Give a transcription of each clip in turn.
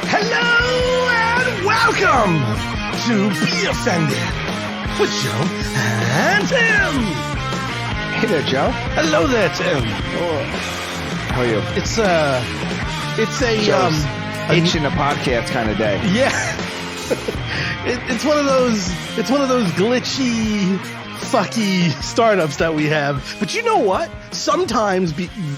Hello and welcome to Be Offended with Joe and Tim. Hey there, Joe. Hello there, Tim. How are you? It's a H in a podcast kind of day. Yeah. It's one of those glitchy, fucky startups that we have. But you know what? Sometimes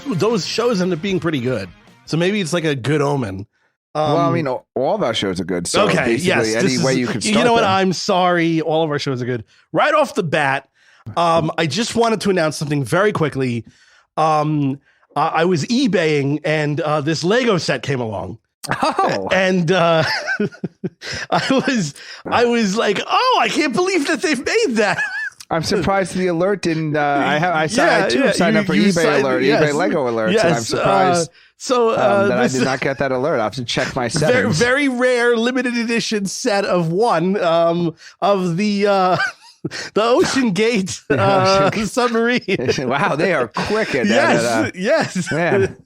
those shows end up being pretty good. So maybe it's like a good omen. Well, I mean, all of our shows are good. So okay, basically, yes. any way you can start You know what? them. I'm sorry. All of our shows are good. Right off the bat, I just wanted to announce something very quickly. I was eBaying, and this Lego set came along. Oh, and I was like, oh, I can't believe that they've made that. I'm surprised the alert didn't. I signed up for eBay alert, eBay Lego alert. Yes, and I'm surprised that I this- did not get that alert. I have to check my very, settings. very rare limited edition set of one of the Ocean Gayt submarine. Wow, they are quick at Yes, that. yes. Man.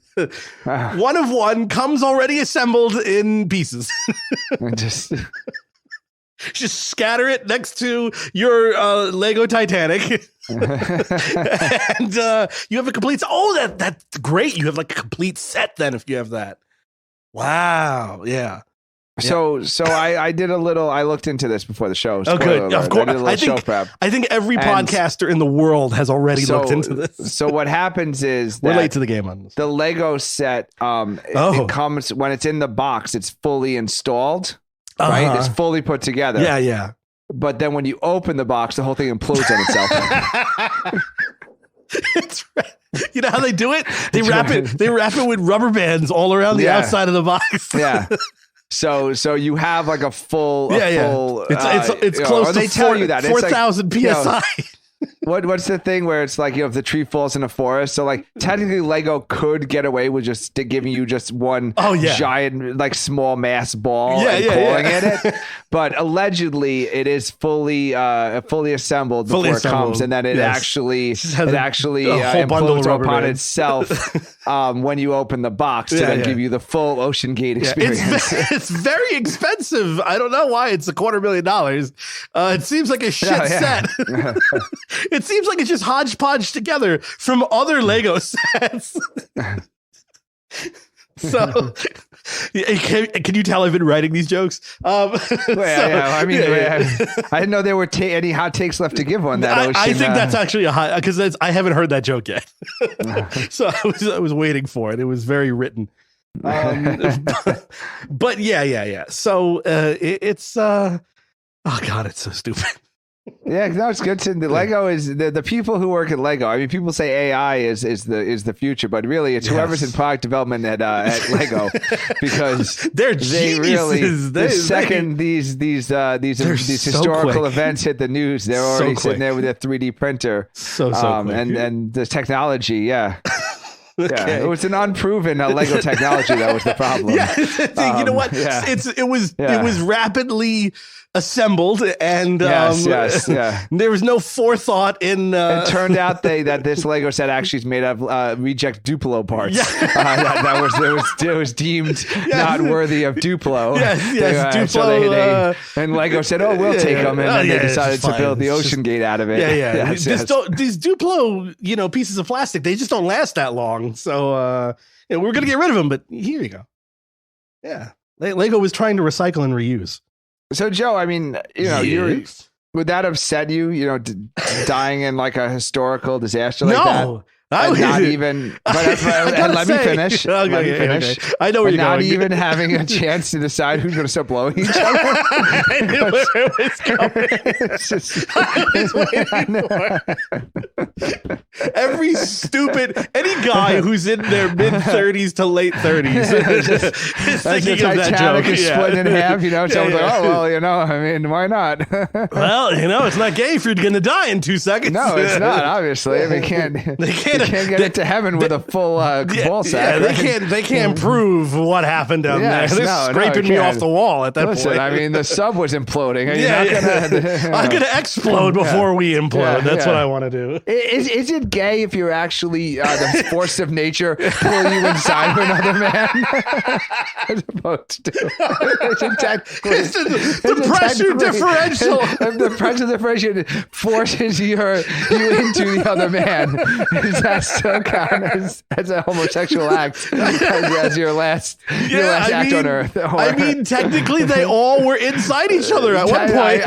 Wow. One of one comes already assembled in pieces. Just scatter it next to your Lego Titanic. And you have a complete. Oh, that's great. You have like a complete set then if you have that. Wow. Yeah. So I did a little. I looked into this before the show. Oh, good. Of course. I did a little show prep. I think every And podcaster in the world has already looked into this. So what happens is We're that late to the game on this. the Lego set, it comes when it's in the box. It's fully installed, right? It's fully put together. Yeah, yeah. But then when you open the box, the whole thing implodes on itself. It's right. You know how they do it? They wrap it. They wrap it with rubber bands all around the outside of the box. Yeah. So you have like a full. It's you know, close or to they tell you that. It's 4,000 like, you know, psi. What's the thing where it's like, you know, if the tree falls in a forest? So like technically Lego could get away with just giving you just one giant like small mass ball and calling it. But allegedly it is fully assembled before it comes, and then it actually implodes upon itself when you open the box to then give you the full Ocean Gate experience. It's very expensive. I don't know why it's $250,000. It seems like a shit set. It seems like it's just hodgepodge together from other Lego sets. So, can you tell I've been writing these jokes? I didn't know there were any hot takes left to give on that. I think that's actually a hot, because I haven't heard that joke yet. So I was waiting for it. It was very written. But yeah. So it's oh God, it's so stupid. Yeah, no, it's good to. The Lego is the people who work at Lego. I mean, people say AI is the future, but really it's whoever's in product development at Lego, because they really the second these historical events hit the news, they're already sitting there with a 3D printer. So quick. And the technology, yeah. Okay. Yeah, it was an unproven Lego technology that was the problem. Yeah, you know what? Yeah. It was rapidly assembled, and there was no forethought in. It turned out that this Lego set actually is made of reject Duplo parts. Yeah. It was deemed not worthy of Duplo. Yes, Duplo. So and Lego said, "Oh, we'll take them," and then they decided to build the Ocean Gate out of it. Yeah. These Duplo, pieces of plastic, they just don't last that long. So we're gonna get rid of them. But here you go. Yeah, Lego was trying to recycle and reuse. So Joe, I mean, would that upset you? Dying in like a historical disaster like that? No. Not even. Let me finish. Okay. I know where you're not going. Not even having a chance to decide who's going to start blowing each other. I knew where it was going. I was waiting for every stupid guy who's in their mid 30s to late 30s is thinking of that joke. Is split in half. Someone's like, oh well, I mean, why not? Well, it's not gay if you're going to die in 2 seconds. No, it's not. Obviously, they can't can't get into heaven with a full ball sack. Yeah, they can't prove what happened down there. They're scraping me off the wall at that point. I mean, the sub was imploding. I'm gonna explode before we implode. That's what I want to do. Is it gay if you're actually the force of nature pull you inside of another man? As opposed to the pressure differential. The pressure differential forces you into the other man. Does that still count as a homosexual act as your last act on Earth? Or, I mean, technically, they all were inside each other at one point.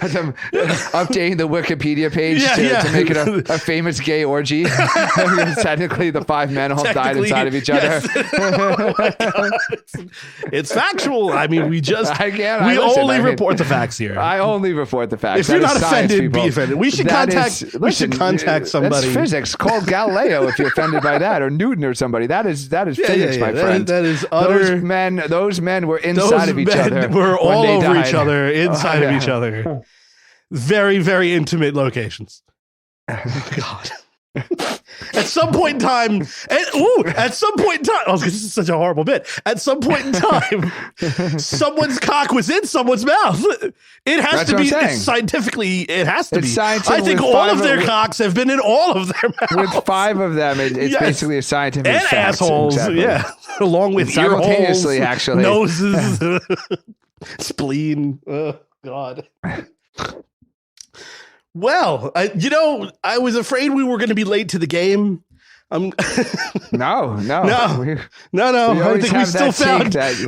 As I'm updating the Wikipedia page to make it a famous gay orgy. Technically, the 5 men all died inside of each other. Oh my God. It's factual. I mean, we only report the facts here. I only report the facts. If you're not offended, be offended. We should contact somebody. That's physics. Call Galileo if you're offended by that, or Newton or somebody. That is physics, my friend. That is utter. Those men were inside of each other. We're all over each other, inside of each other. Very, very intimate locations. God. At some point in time, oh, this is such a horrible bit. At some point in time, someone's cock was in someone's mouth. It has to be scientifically. It has to be. I think all of their cocks have been in all of their mouths. With 5 of them, it's basically a scientific and fact. Assholes. Exactly. Yeah, along with simultaneously, ear holes, actually, noses, spleen. Oh God. Well, I was afraid we were going to be late to the game. No. I think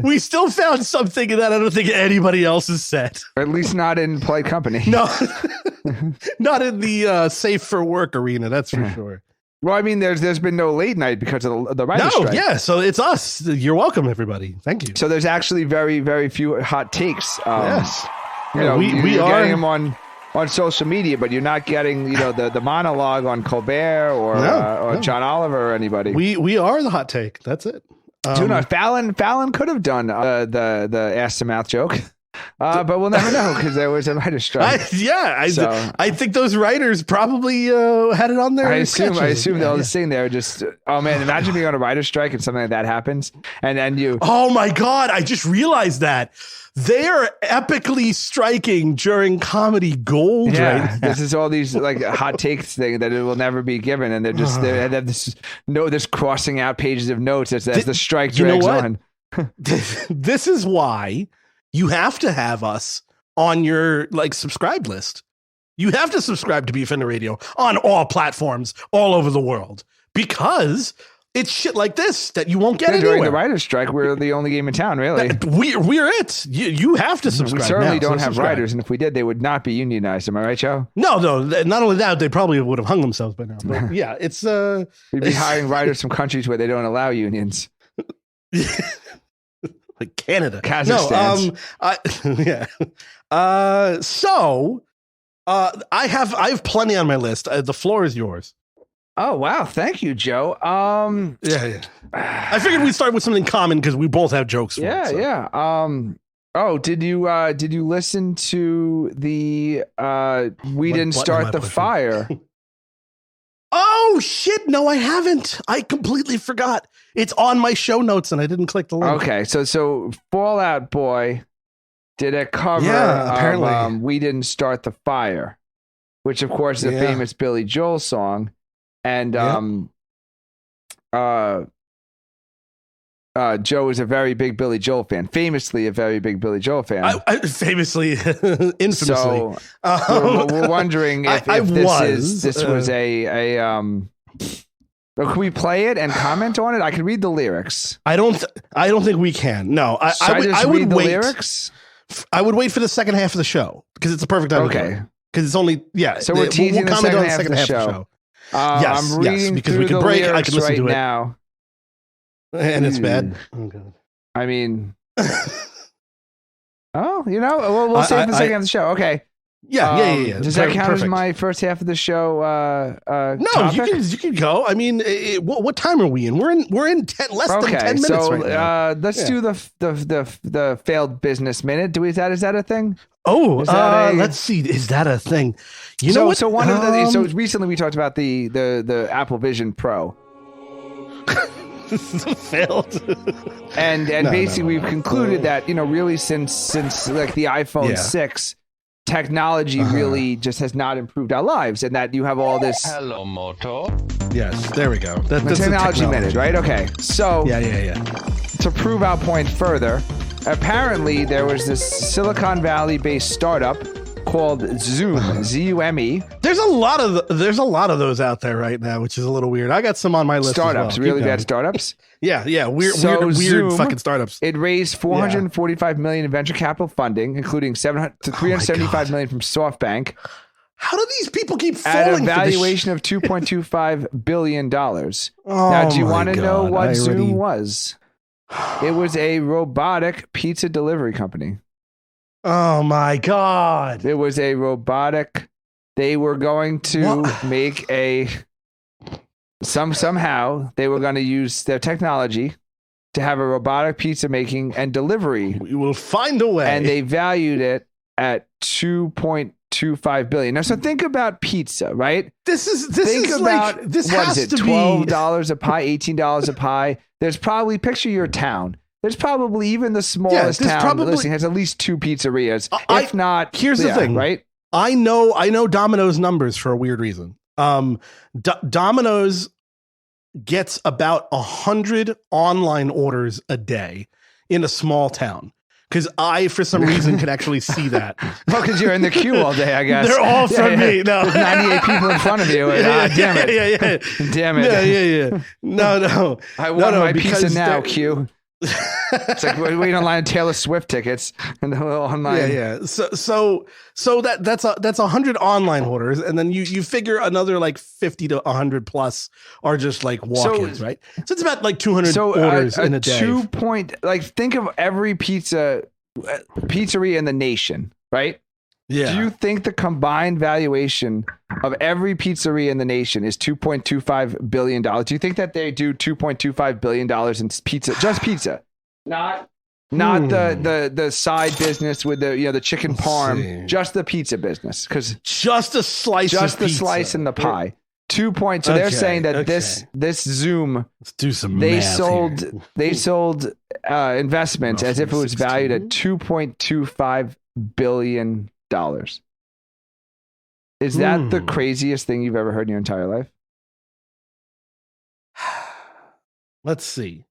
we still found something that I don't think anybody else has said. Or at least not in polite company. No, not in the safe for work arena. That's for sure. Well, I mean, there's been no late night because of the writer's strike. Yeah, so it's us. You're welcome, everybody. Thank you. So there's actually very, very few hot takes. Yes. We are getting them on social media, but you're not getting, the monologue on Colbert or John Oliver or anybody. We are the hot take. That's it. Fallon could have done the ass to mouth joke. But we'll never know because there was a writer's strike. I think those writers probably had it on their I assume they'll just sitting there just, oh man, imagine being on a writer's strike and something like that happens. And then oh my God, I just realized that. They're epically striking during comedy gold right now. This is all these like hot takes thing that it will never be given. And they're just, they have this crossing out pages of notes as the strike drags on. This is why you have to have us on your subscribe list. You have to subscribe to Beef and Radio on all platforms all over the world because it's shit like this that you won't get anywhere. During the writer's strike, we're the only game in town, really. We're it. You have to subscribe. We certainly don't have writers, and if we did, they would not be unionized. Am I right, Joe? No. Not only that, they probably would have hung themselves by now. But yeah, it's we'd be hiring writers from countries where they don't allow unions. Like Canada, Kazakhstan. I have plenty on my list. The floor is yours. Oh wow, thank you, Joe. I figured we'd start with something common because we both have jokes. Did you listen to the We Didn't Start the Fire? Oh shit! No, I haven't. I completely forgot. It's on my show notes, and I didn't click the link. Okay, so Fall Out Boy did a cover of We Didn't Start the Fire, which of course is a famous Billy Joel song. And Joe is a very big Billy Joel fan, famously a very big Billy Joel fan. Famously, infamously. So we're wondering if this was a can we play it and comment on it? I can read the lyrics. I don't think we can. No, I would read the lyrics. I would wait for the second half of the show because it's a perfect time. Okay, because it's only So we're teasing the second half of the show. I'm reading because we can break. I can listen to it now, and it's bad. Oh God. I mean, we'll save the second half of the show. Okay. Yeah. Does that count as my first half of the show? No, you can go. I mean, what time are we in? We're in less than 10 minutes right now. Let's do the failed business minute. Is that a thing? Oh, let's see. Is that a thing? You know what? So one of the so recently we talked about the Apple Vision Pro. Failed. and basically we've concluded that, really since like the iPhone 6, technology really just has not improved our lives, and that you have all this. Hello, Moto. Yes, there we go. That's technology minute, right? Okay. So yeah. To prove our point further, apparently there was this Silicon Valley based startup called Zoom, Z-U-M-E. There's a lot of those out there right now, which is a little weird. I got some on my list. Startups, as well. really bad startups. Yeah, weird Zoom, fucking startups. It raised $445 million in venture capital funding, incling $375 million from SoftBank. How do these people keep falling at a valuation of $2.25 billion? Now, do you want to know what Zoom was? It was a robotic pizza delivery company. Oh my God. It was a robotic. They were going to make somehow they were going to use their technology to have a robotic pizza making and delivery. We will find a way. And they valued it at $2.25 billion. Now, so think about pizza, right? This is what is it? $12 a pie, $18 a pie. There's probably, picture your town. There's probably even the smallest town has at least 2 pizzerias. If not, here's the thing, right? I know Domino's numbers for a weird reason. Domino's gets about 100 online orders a day in a small town. Because I, for some reason, can actually see that. Well, because you're in the queue all day, I guess. They're all from me. No. There's 98 people in front of you. Damn it. Yeah. Damn it. Yeah. No. I want my pizza now, Q. It's like we're waiting online on Taylor Swift tickets and online. Yeah. So that's 100 online orders, and then you figure another like 50 to 100 plus are just like walk-ins, right? So it's about like 200 orders in a day. Think of every pizzeria in the nation, right? Yeah. Do you think the combined valuation of every pizzeria in the nation is $2.25 billion? Do you think that they do $2.25 billion in pizza, just pizza? Not the side business with the chicken parm, just the pizza business. Because just a slice of pizza. The slice in the pie. 2 points. So they're saying that this Zoom, let's do some they sold investments as if it was valued at $2.25 billion. Is that the craziest thing you've ever heard in your entire life? Let's see.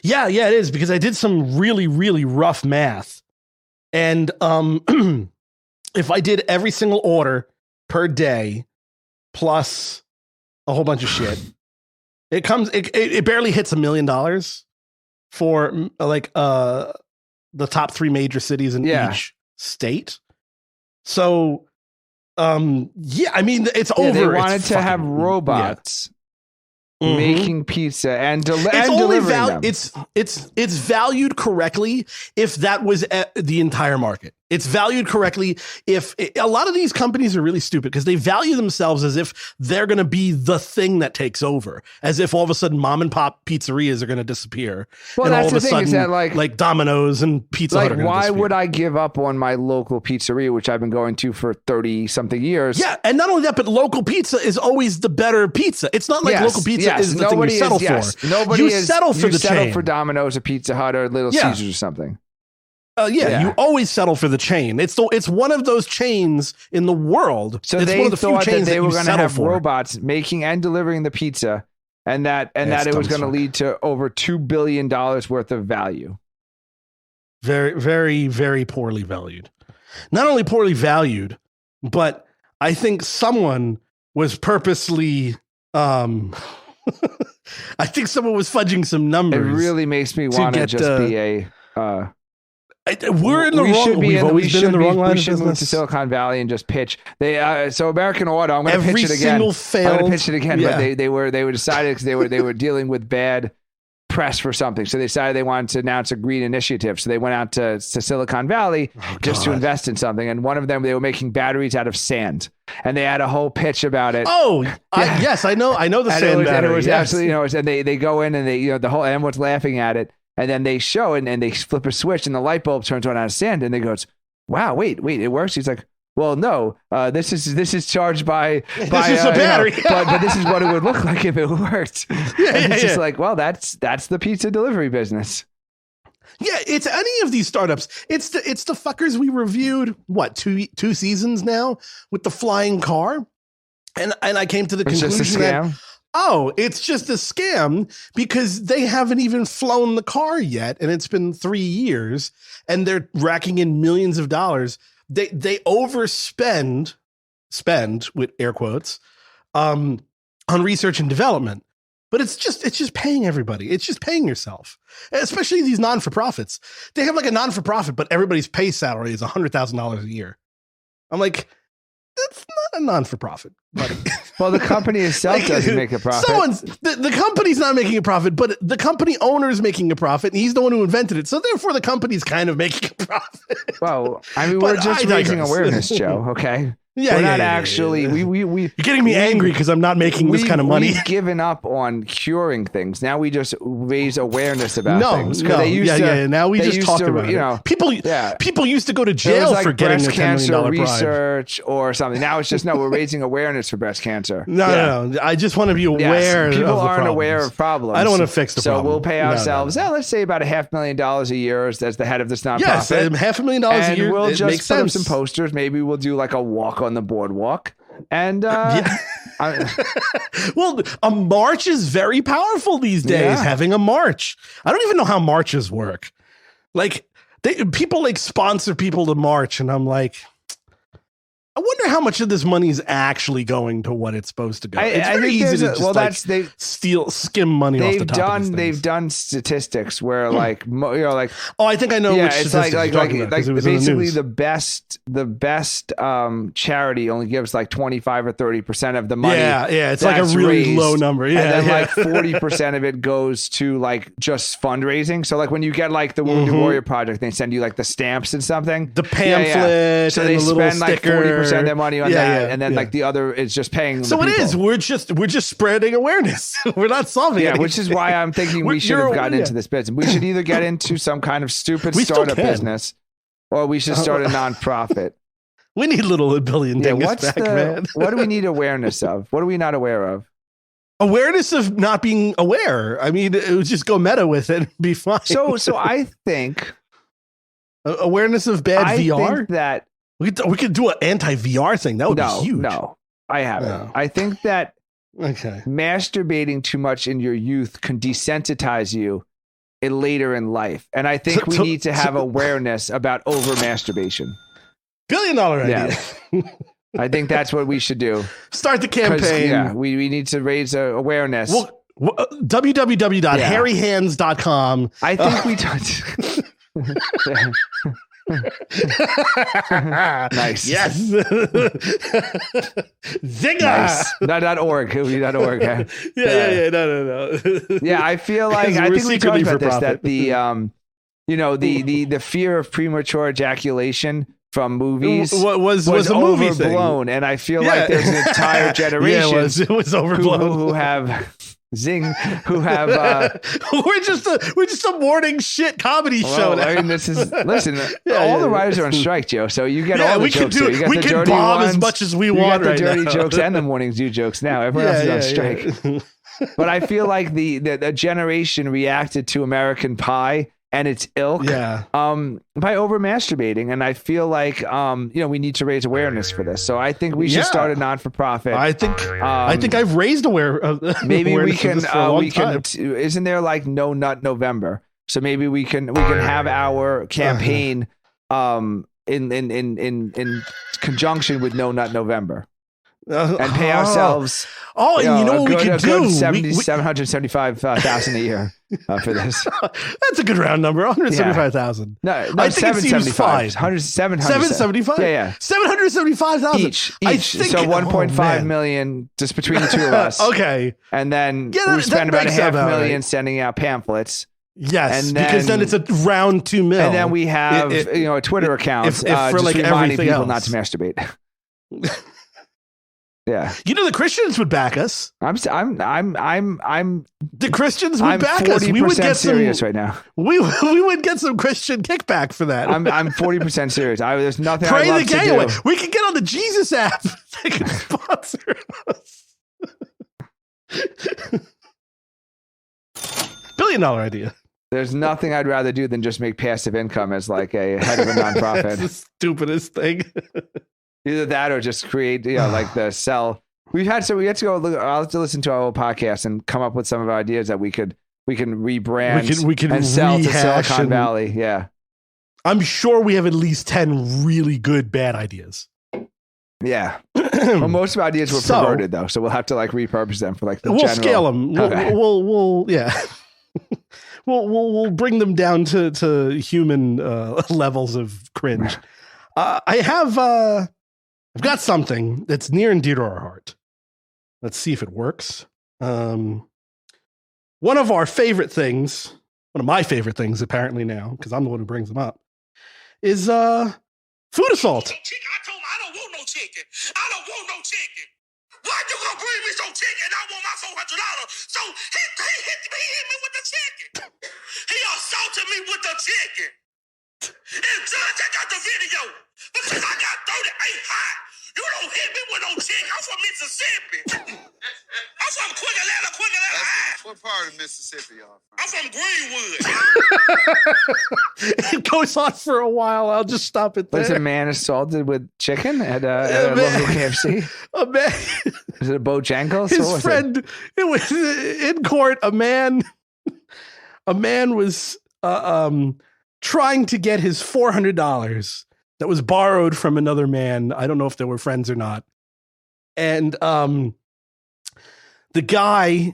Yeah, it is, because I did some really, really rough math. And if I did every single order per day plus a whole bunch of shit, it barely hits $1 million for like the top 3 major cities in each state. So I mean, it's over. They wanted to have robots making pizza and delivering them. It's valued correctly if that was the entire market. It's valued correctly if a lot of these companies are really stupid because they value themselves as if they're going to be the thing that takes over, as if all of a sudden mom and pop pizzerias are going to disappear. Well, and that's all of the a thing, is sudden, that like Domino's and Pizza Hut are going to disappear. Why would I give up on my local pizzeria, which I've been going to for 30 something years? Yeah, and not only that, but local pizza is always the better pizza. It's not like local pizza is the thing you settle for. You settle for the chain. You settle for Domino's or Pizza Hut or Little Caesars or something. You always settle for the chain. It's one of those chains in the world. So they thought that they were going to have robots making and delivering the pizza, and that it was going to lead to over $2 billion worth of value. Very, very, very poorly valued. Not only poorly valued, but I think someone was purposely. I think someone was fudging some numbers. It really makes me want to just be a. We're in the wrong. We've always been in the wrong line of business. We should move to Silicon Valley and just pitch. So American Auto. I'm going to pitch it again. Every single failed. I'm going to pitch it again. Yeah. But they were decided because they were dealing with bad press for something. So they decided they wanted to announce a green initiative. So they went out to Silicon Valley just to invest in something. And one of them, they were making batteries out of sand, and they had a whole pitch about it. Oh, yes, I know the sand battery. And it was absolutely, and they go in and they, the whole everyone's laughing at it. And then they show and they flip a switch and the light bulb turns on out of sand and they goes, wow, wait, it works. He's like, well, no, this is charged by this is a battery. But this is what it would look like if it worked. It's just like, well, that's the pizza delivery business. Yeah, it's any of these startups. It's the fuckers we reviewed, what, two seasons now with the flying car? And I came to the conclusion that, it's just a scam because they haven't even flown the car yet. And it's been 3 years and they're racking in millions of dollars. They overspend, spend with air quotes, on research and development. But it's just paying everybody. It's just paying yourself, especially these non-for-profits. They have like a non-for-profit, but everybody's pay salary is $100,000 a year. I'm like, that's not a non-for-profit, buddy. Well, the company itself doesn't make a profit. The company's not making a profit, but the company owner's making a profit, and he's the one who invented it. So therefore, the company's kind of making a profit. Well, I mean, we're just raising awareness, Joe. Okay. Yeah, we're not actually. You're getting me angry because I'm not making this kind of money. We've given up on curing things. Now we just raise awareness about things. Now we just talk about it. People used to go to jail for getting breast cancer research or something. Now it's just we're raising awareness for breast cancer. No. I just want to be aware. People aren't aware of problems. I don't want to fix the problem. So we'll pay ourselves. Let's say about $500,000 a year as the head of this nonprofit. Yes, $500,000 a year. We'll just put up some posters. Maybe we'll do like a walk on the boardwalk, and well, a march is very powerful these days. Having a march, I don't even know how marches work. Like people like sponsor people to march, and I'm like, I wonder how much of this money is actually going to what it's supposed to go. It's very easy to just skim money off the top of these things. They've done statistics where I think I know which it's basically the best charity only gives like 25 or 30% of the money. It's like a really raised, low number. And then like 40% of it goes to like just fundraising. So like when you get like the Wounded Warrior Project, they send you like the stamps and something, the pamphlet, so they spend like 40% of their money on that, and then like the other is just paying. So it is. We're just spreading awareness. We're not solving it. Which is why I'm thinking we should have gotten into this business. We should either get into some kind of stupid startup business, or we should start a nonprofit. We need little billion dingus back, man. What do we need awareness of? What are we not aware of? Awareness of not being aware. I mean, it would just go meta with it and be fine. So I think awareness of bad VR. I think that. We could do an anti-VR thing. That would be huge. No, I haven't. No. I think that masturbating too much in your youth can desensitize you later in life. And I think we need to have awareness about over-masturbation. $1 billion idea. Yeah. I think that's what we should do. Start the campaign. Yeah, we need to raise awareness. Well, www.hairyhands.com. I think we don't... Nice. Yes. Zinger. Nice. .org. It would be .org. Yeah. No. Yeah, I feel like I think we talked about this. That the fear of premature ejaculation from movies was a movie overblown, thing. And I feel like there's an entire generation it was overblown who have. Who have we're just a morning shit comedy show. I mean, all the writers are on strike, Joe. So you get all the jokes. We can bomb as much as we want. You got the dirty jokes and the morning zoo jokes now. Everyone else is on strike. But I feel like the generation reacted to American Pie and its ilk by over masturbating, and I feel like we need to raise awareness for this. So I think we should start a non-for-profit. I think I've raised maybe we can time. Isn't there like No Nut November? So maybe we can have our campaign in conjunction with No Nut November. And pay ourselves. You know what we could do? $775,000 a year for this. That's a good round number. 175,000. No, I think it seems fine. 775. Yeah. 775,000 each. So 1.5 million just between the two of us. Okay. And then we spend about $500,000 sending out pamphlets. Yes, and because then it's a round 2 million. And then we have a Twitter account for like reminding people else. not to masturbate. Yeah. You know, the Christians would back us. The Christians would back us. We would get serious right now. We would get some Christian kickback for that. I'm 40% serious. There's nothing Pray I'd love the gay to do. away. We could get on the Jesus app. They could sponsor us. $1 billion idea. There's nothing I'd rather do than just make passive income as like a head of a nonprofit. That's the stupidest thing. Either that or just create, like the sell. We had to go look. I'll have to listen to our old podcast and come up with some of our ideas that we can rebrand we can and sell to Silicon Valley. Yeah. I'm sure we have at least 10 really good bad ideas. Yeah. Well, most of our ideas were perverted though, so we'll have to like repurpose them for like the we'll general. Scale them. Okay. We'll we'll bring them down to human levels of cringe. I've got something that's near and dear to our heart. Let's see if it works. One of my favorite things apparently now, because I'm the one who brings them up, is food assault. I told him I don't want no chicken. I don't want no chicken. Why you gonna bring me some chicken? I want my $400. So he hit me with the chicken. He assaulted me with the chicken. And Judge, I got the video because I got 38 hot. You don't hit me with no chicken. I'm from Mississippi. I'm from Quick Atlanta. What part of Mississippi y'all from? I'm from Greenwood. It goes on for a while. I'll just stop it there. Was a man assaulted with chicken at a local KFC? A man. Is it a Bojangles? His friend. It was in court. A man was trying to get his $400 that was borrowed from another man. I don't know if they were friends or not. And the guy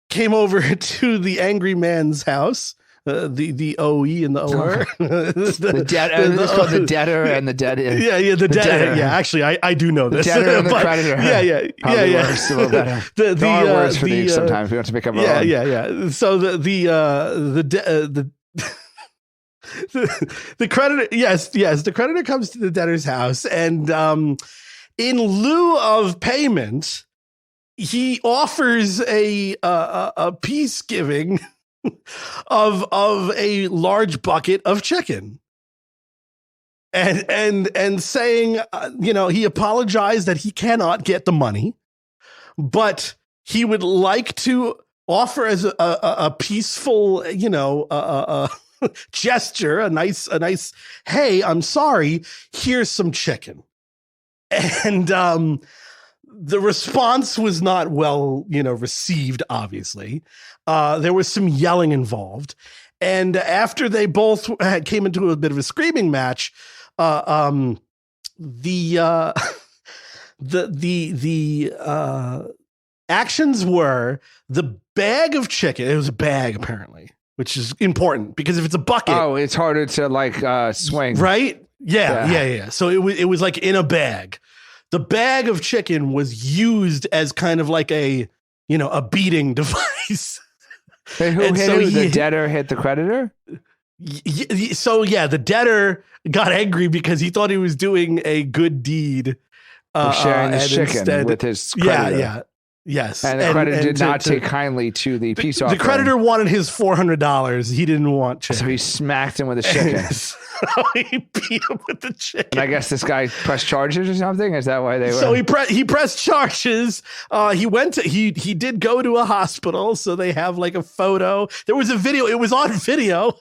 came over to the angry man's house. The OE and the OR. the debtor. It's called the debtor and the dead. Yeah, the debtor. Yeah, actually, I do know this. The debtor and the creditor. Yeah. Works a little better. There are words for these sometimes. We have to pick up our own. Yeah. So the creditor, yes, the creditor comes to the debtor's house, and in lieu of payment, he offers a peace giving of a large bucket of chicken, and saying, he apologized that he cannot get the money, but he would like to offer as a peaceful, gesture, a nice, hey, I'm sorry, here's some chicken. And the response was not well, received, obviously. There was some yelling involved. And after they both came into a bit of a screaming match, the actions were the bag of chicken. It was a bag, apparently, which is important because if it's a bucket, it's harder to swing, right? Yeah. So it was like in a bag. The bag of chicken was used as kind of like a beating device. Who hit who? The debtor hit the creditor? So the debtor got angry because he thought he was doing a good deed, sharing the chicken with his creditor. Yeah. Yes. And the creditor did not take kindly to the peace offering. The creditor wanted his $400. He didn't want chicken. So he smacked him with a chicken. He beat him with the chicken. And I guess this guy pressed charges or something? Is that why they were? So he pressed charges. He did go to a hospital. So they have like a photo. There was a video. It was on video.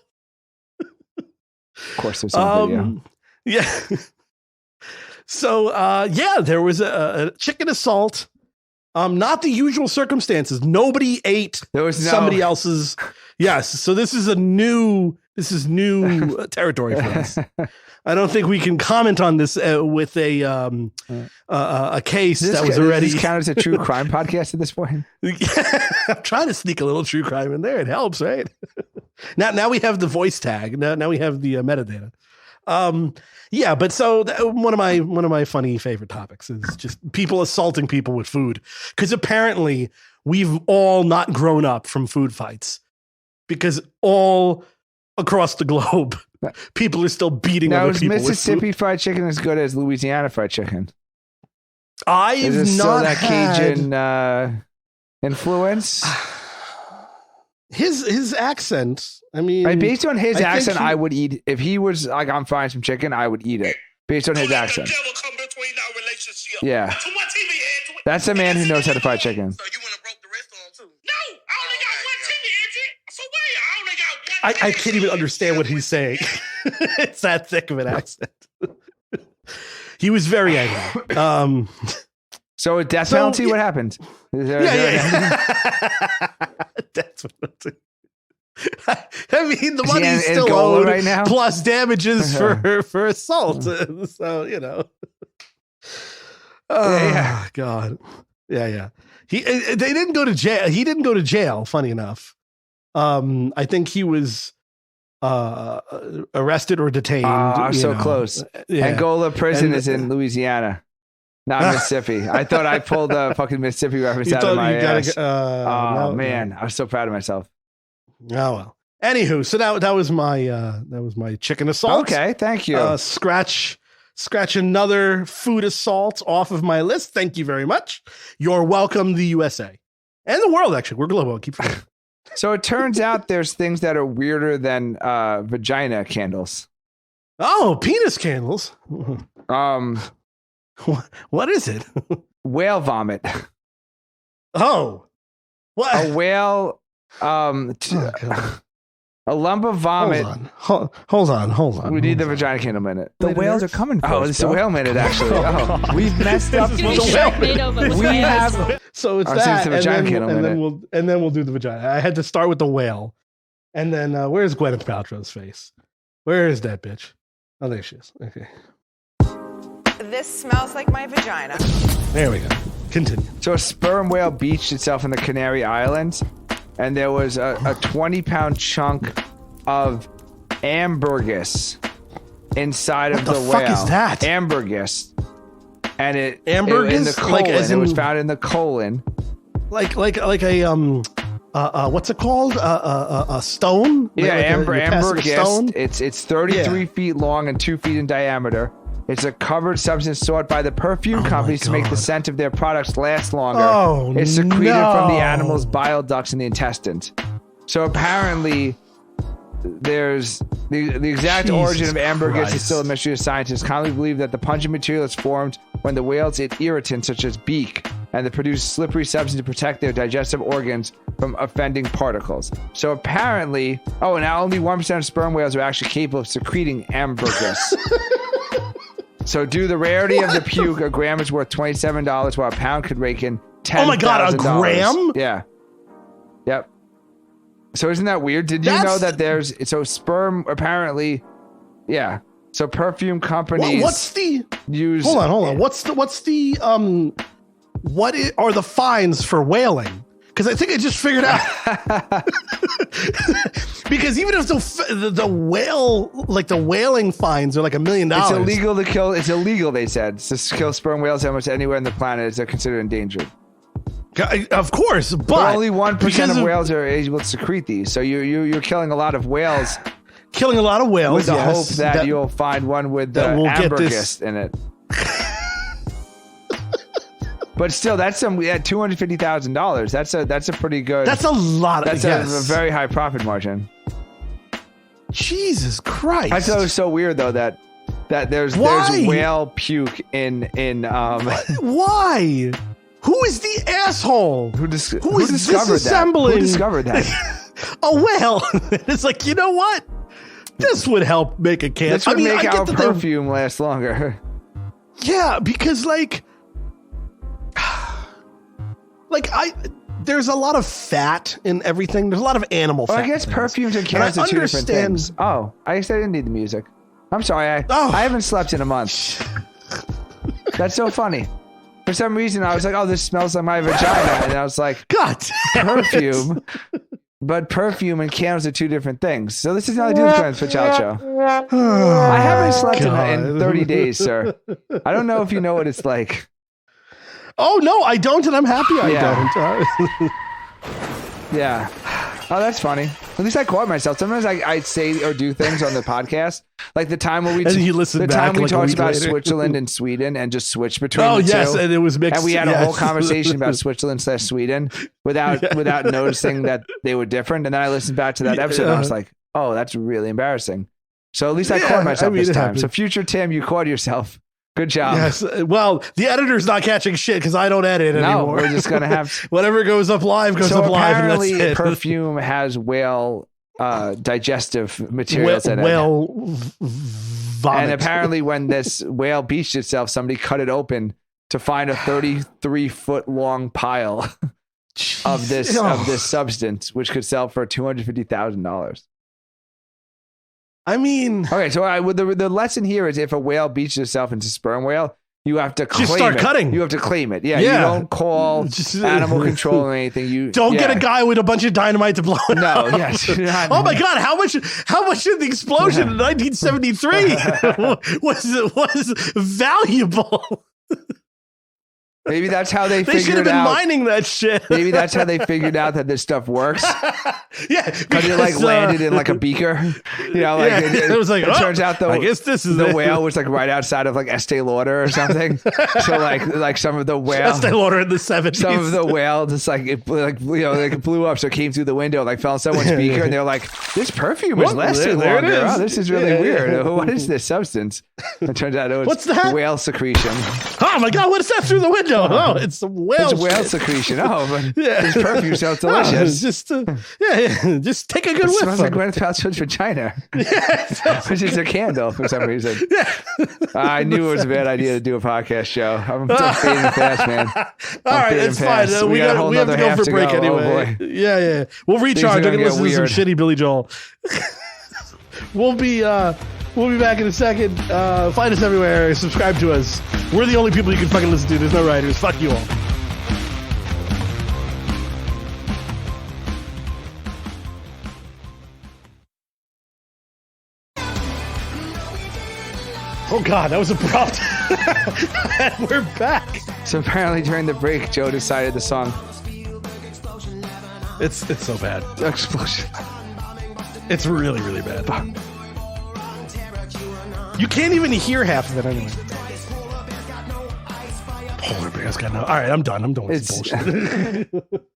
Of course there's some video. Yeah. So, there was a chicken assault. Not the usual circumstances. Nobody ate somebody else's. Yes. So this is new territory for us. I don't think we can comment on this with a case that was already. Does this count as a true crime podcast at this point? I'm trying to sneak a little true crime in there. It helps, right? Now we have the voice tag. Now we have the metadata. But so one of my funny favorite topics is just people assaulting people with food, because apparently we've all not grown up from food fights, because all across the globe people are still beating other people with food. Now, is Mississippi fried chicken as good as Louisiana fried chicken? I've Is it not still that had Cajun influence? His accent. I mean, Based on his accent, he, I would eat. If he was like, I'm frying some chicken, I would eat it. Based on his accent. Yeah. That's a man who knows how to fry chicken. So you went and broke the rest of them too? No, I only got one ticket, Angie. For where? I only got one. I can't even understand what he's saying. It's that thick of an accent. He was very angry. So a death penalty, what happened? Death penalty. I mean, the money's still owed right now, plus damages for assault. So oh God, yeah. They didn't go to jail. He didn't go to jail. Funny enough, I think he was arrested or detained. So close. Yeah. Angola prison is in Louisiana, not Mississippi. I thought I pulled a fucking Mississippi reference out of my ass. Man, I was so proud of myself. Oh well. Anywho, so that was my chicken assault. Okay, thank you. Scratch another food assault off of my list. Thank you very much. You're welcome, the USA and the world. Actually, we're global. Keep forgetting. So it turns out there's things that are weirder than vagina candles. Oh, penis candles. What is it? Whale vomit. Oh, what? A whale. A lump of vomit. Hold on. We need the Vagina Candle Minute. The whales are coming for us. Oh, it's the whale minute, actually. We've messed up. We have. So it's that, the Vagina Candle Minute. And then we'll do the vagina. I had to start with the whale, and then where's Gwyneth Paltrow's face? Where is that bitch? Oh, there she is. Okay. This smells like my vagina. There we go. Continue. So a sperm whale beached itself in the Canary Islands, and there was a 20-pound chunk of ambergris inside of the whale. What the fuck is that? Ambergris. And in the colon. Like as in, it was found in the colon. Like a what's it called? A stone? Yeah, ambergris. Stone? It's 33 feet long and 2 feet in diameter. It's a covered substance sought by the perfume companies to make the scent of their products last longer. It's secreted from the animal's bile ducts in the intestines. So apparently, there's the exact origin of ambergris is still a mystery to scientists. Commonly believe that the pungent material is formed when the whales eat irritants such as beak, and they produce slippery substance to protect their digestive organs from offending particles. So apparently, and now only 1% of sperm whales are actually capable of secreting ambergris. So due to the rarity of the puke, a gram is worth $27, while a pound could rake in $10,000. Oh my God, a gram? Yeah. Yep. So isn't that weird? Did you know that there's sperm apparently? Yeah. So perfume companies. Hold on. What are the fines for whaling? Because I think I just figured out. Because even if the whale, like the whaling fines are like $1 million. It's illegal to kill. It's illegal, they said, to kill sperm whales almost anywhere on the planet as they're considered endangered. Of course, but only 1% of whales are able to secrete these. So you're killing a lot of whales. Killing a lot of whales with the hope that you'll find one with ambergris in it. But still, that's $250,000. That's a pretty good. That's a lot. That's a very high profit margin. Jesus Christ! I thought it was so weird though that there's whale puke in. Why? Who is the asshole? Who discovered that? Who discovered that? A whale. It's like, you know what? This would help make a candle. This would make our perfume last longer. Yeah, because there's a lot of fat in everything. There's a lot of animal fat. I guess perfumes and candles are two different things. Oh, I guess I didn't need the music. I'm sorry. I haven't slept in a month. That's so funny. For some reason, I was like, oh, this smells like my vagina. And I was like, God, perfume. But perfume and candles are two different things. So this is how I do the Transfer Chow Show. I haven't slept in 30 days, sir. I don't know if you know what it's like. Oh, no, I don't, and I'm happy I don't. Yeah. Oh, that's funny. At least I caught myself. Sometimes I say or do things on the podcast, like the time where we talked about Switzerland and Sweden and just switched between the two. And it was mixed. And we had a whole conversation about Switzerland/Sweden without noticing that they were different. And then I listened back to that episode and I was like, oh, that's really embarrassing. So at least I caught myself this time. So future Tim, you caught yourself. Good job. Yes. Well, the editor's not catching shit because I don't edit anymore. We're just gonna have whatever goes up live goes up live. Apparently, and that's it. perfume has whale digestive materials in it. Vomit. And apparently, when this whale beached itself, somebody cut it open to find a 33-foot long pile of this substance, which could sell for $250,000. I mean, okay, so the lesson here is if a whale beaches itself into sperm whale, you have to claim just start cutting. You have to claim it. Yeah. You don't call animal control or anything. You don't get a guy with a bunch of dynamite to blow it up. No, yes. Oh my God, how much did the explosion in 1973 was valuable? Maybe that's how they figured out. They should have been mining that shit. Maybe that's how they figured out that this stuff works. Yeah, because it like landed in like a beaker. You know, like it was like. It turns out though, I guess this is the whale was like right outside of like Estee Lauder or something. So like some of the whale Estee Lauder in the 70s. Some of the whale just like it blew up, so it came through the window, like fell in someone's beaker, and they're like, "This perfume is lasting longer. It is. Oh, this is really weird. What is this substance?" It turns out it was what's that? Whale secretion. Oh my God, what is that through the window? Oh, it's the whale. It's whale secretion. Oh, but this perfume sounds delicious. Just take a good whiff. It smells like Gwyneth Paltrow's vagina. Which is a candle for some reason. I knew it was a bad idea to do a podcast show. I'm fading fast, man. All right, it's fine. We have to go for a break anyway. Oh, yeah. We'll recharge. I'm gonna listen to some shitty Billy Joel. We'll be back in a second. Find us everywhere. Subscribe to us. We're the only people you can fucking listen to. There's no writers. Fuck you all. Oh God, that was abrupt. And we're back. So apparently during the break, Joe decided the song. It's so bad. Explosion. It's really, really bad. You can't even hear half of it anyway. Polar bears got no. All right, I'm done. I'm done with this bullshit.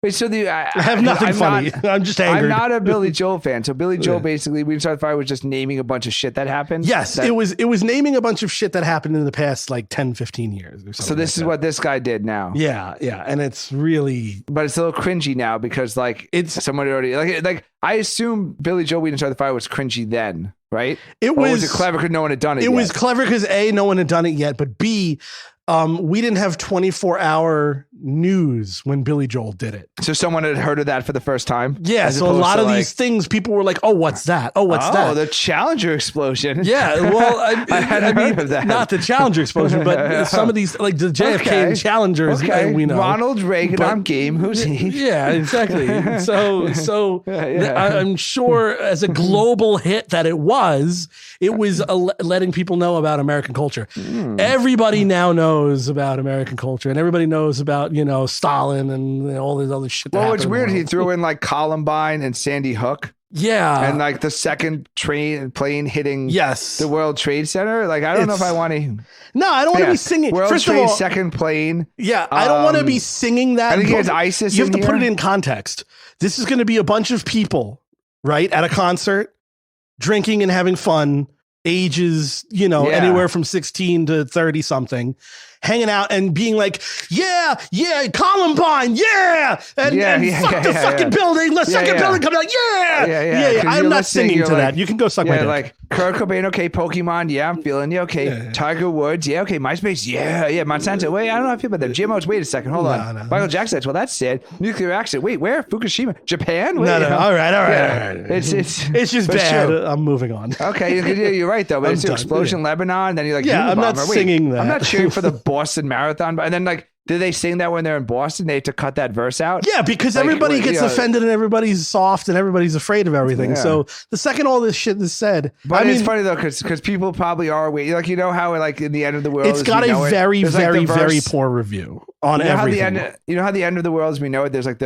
Wait, so I have nothing funny. I'm just angry. I'm not a Billy Joel fan. So Billy Joel basically, We Start the Fire was just naming a bunch of shit that happened. Yes, it was naming a bunch of shit that happened in the past like 10, 15 years. Or something so this is what this guy did now. Yeah, and it's really, but it's a little cringy now because like it's someone already like I assume Billy Joel We Didn't Start the Fire was cringy then, right? Was it clever because no one had done it. It was clever because A, no one had done it yet, but B, we didn't have 24-hour news when Billy Joel did it. So someone had heard of that for the first time? Yeah, so a lot of these things, people were like, oh, what's that? Oh, what's that? Oh, the Challenger explosion. Yeah, well, I hadn't heard of that. Not the Challenger explosion, but some of these, like the JFK Challengers, we know. Ronald Reagan, I'm game. Who's he? Yeah, exactly. So I'm sure as a global hit that it was letting people know about American culture. Everybody now knows about American culture, and everybody knows about, Stalin and all this other shit. Well, it's weird. He threw in like Columbine and Sandy Hook. Yeah. And like the second plane hitting the World Trade Center. Like, I don't know if I want to. No, I don't want to be singing. World Trade second plane. Yeah, I don't want to be singing that. I think it's ISIS. You have to put it in context. This is going to be a bunch of people, right, at a concert, drinking and having fun, ages, anywhere from 16 to 30 something, hanging out and being like, yeah, Columbine, and fuck the fucking building. The second building comes out, yeah. I'm not singing to that. You can go suck my dick. Like Kurt Cobain, okay, Pokemon, yeah, I'm feeling you, okay. Tiger Woods, yeah, okay, MySpace, yeah, Monsanto, wait, I don't know how I feel about them. GMOs, wait a second, hold on. No. Michael Jackson, well, that's sad. Nuclear accident, wait, where? Fukushima, Japan? Wait, no, all right. It's just bad. I'm moving on. Okay, you're right though, but it's Explosion Lebanon, then you're like, I'm not singing that. I'm not cheering for the Boston Marathon, and then like, did they sing that when they're in Boston? They had to cut that verse out? Yeah, because everybody gets offended and everybody's soft and everybody's afraid of everything. Yeah. So the second all this shit is said... But it's funny though, because people probably are waiting. Like, how like in the end of the world... It's got a very, very, very poor review on everything. You know how the end of the world as we know it, there's like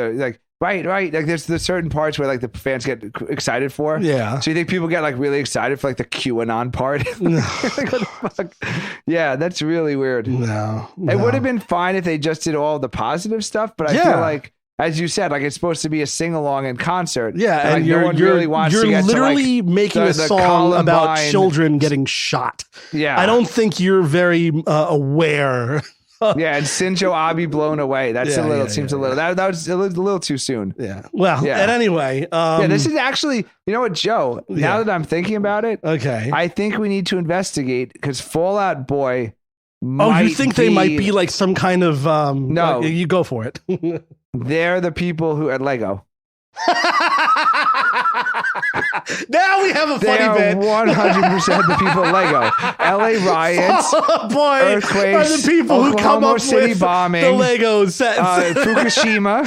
Right. Like there's certain parts where like the fans get excited for. Yeah. So you think people get like really excited for like the QAnon part? Like, what the fuck? Yeah, that's really weird. No. It would have been fine if they just did all the positive stuff, but I feel like, as you said, like it's supposed to be a sing along in concert. Yeah, and like, you're literally making a song about children getting shot. Yeah, I don't think you're very aware. Yeah, and Shinzo Abe blown away. That's seems a little. That was a little too soon. Yeah. Well. Yeah. And anyway. This is actually. You know what, Joe? Now that I'm thinking about it, okay, I think we need to investigate because Fall Out Boy. You think they might be like some kind of? No, you go for it. They're the people who at Lego. Now we have a funny bit. 100% the people at Lego. LA riots, earthquakes, are the people who come up City with bombing, the Lego sets. Fukushima.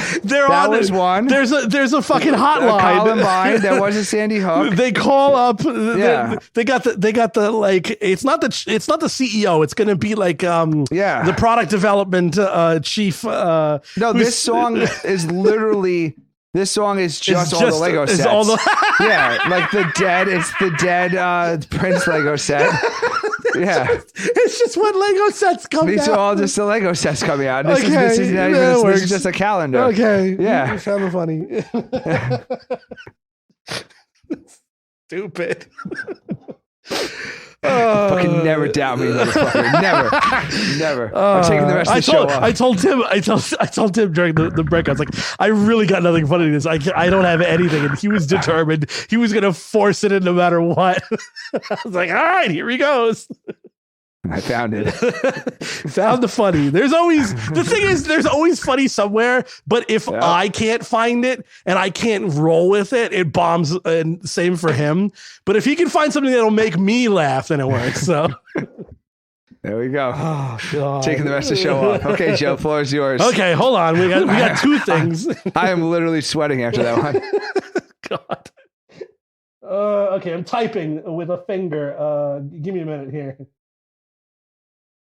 Was one. There's a fucking hotline. Columbine. There was a Sandy Hook. They call up. They got the like. It's not the CEO. It's going to be like the product development chief. No, this song is literally. This song is just all the Lego sets. Yeah, like the dead. It's the dead Prince Lego set. Yeah, it's just when Lego sets come out. These are all just the Lego sets coming out. This is just a calendar. Okay. Yeah. You sound funny. Stupid. Fucking never doubt me, motherfucker. Never. I'm taking the rest of the show off. I told Tim during the break, I was like, I really got nothing funny to this. I don't have anything. And he was determined. He was going to force it in no matter what. I was like, all right, here he goes. I found it. Found the funny. There's always funny somewhere. But if I can't find it and I can't roll with it, it bombs. And same for him. But if he can find something that'll make me laugh, then it works. So there we go. Oh, God. Taking the rest of the show off. Okay, Joe, floor is yours. Okay, hold on. We got two things. I am literally sweating after that one. God. Okay, I'm typing with a finger. Give me a minute here.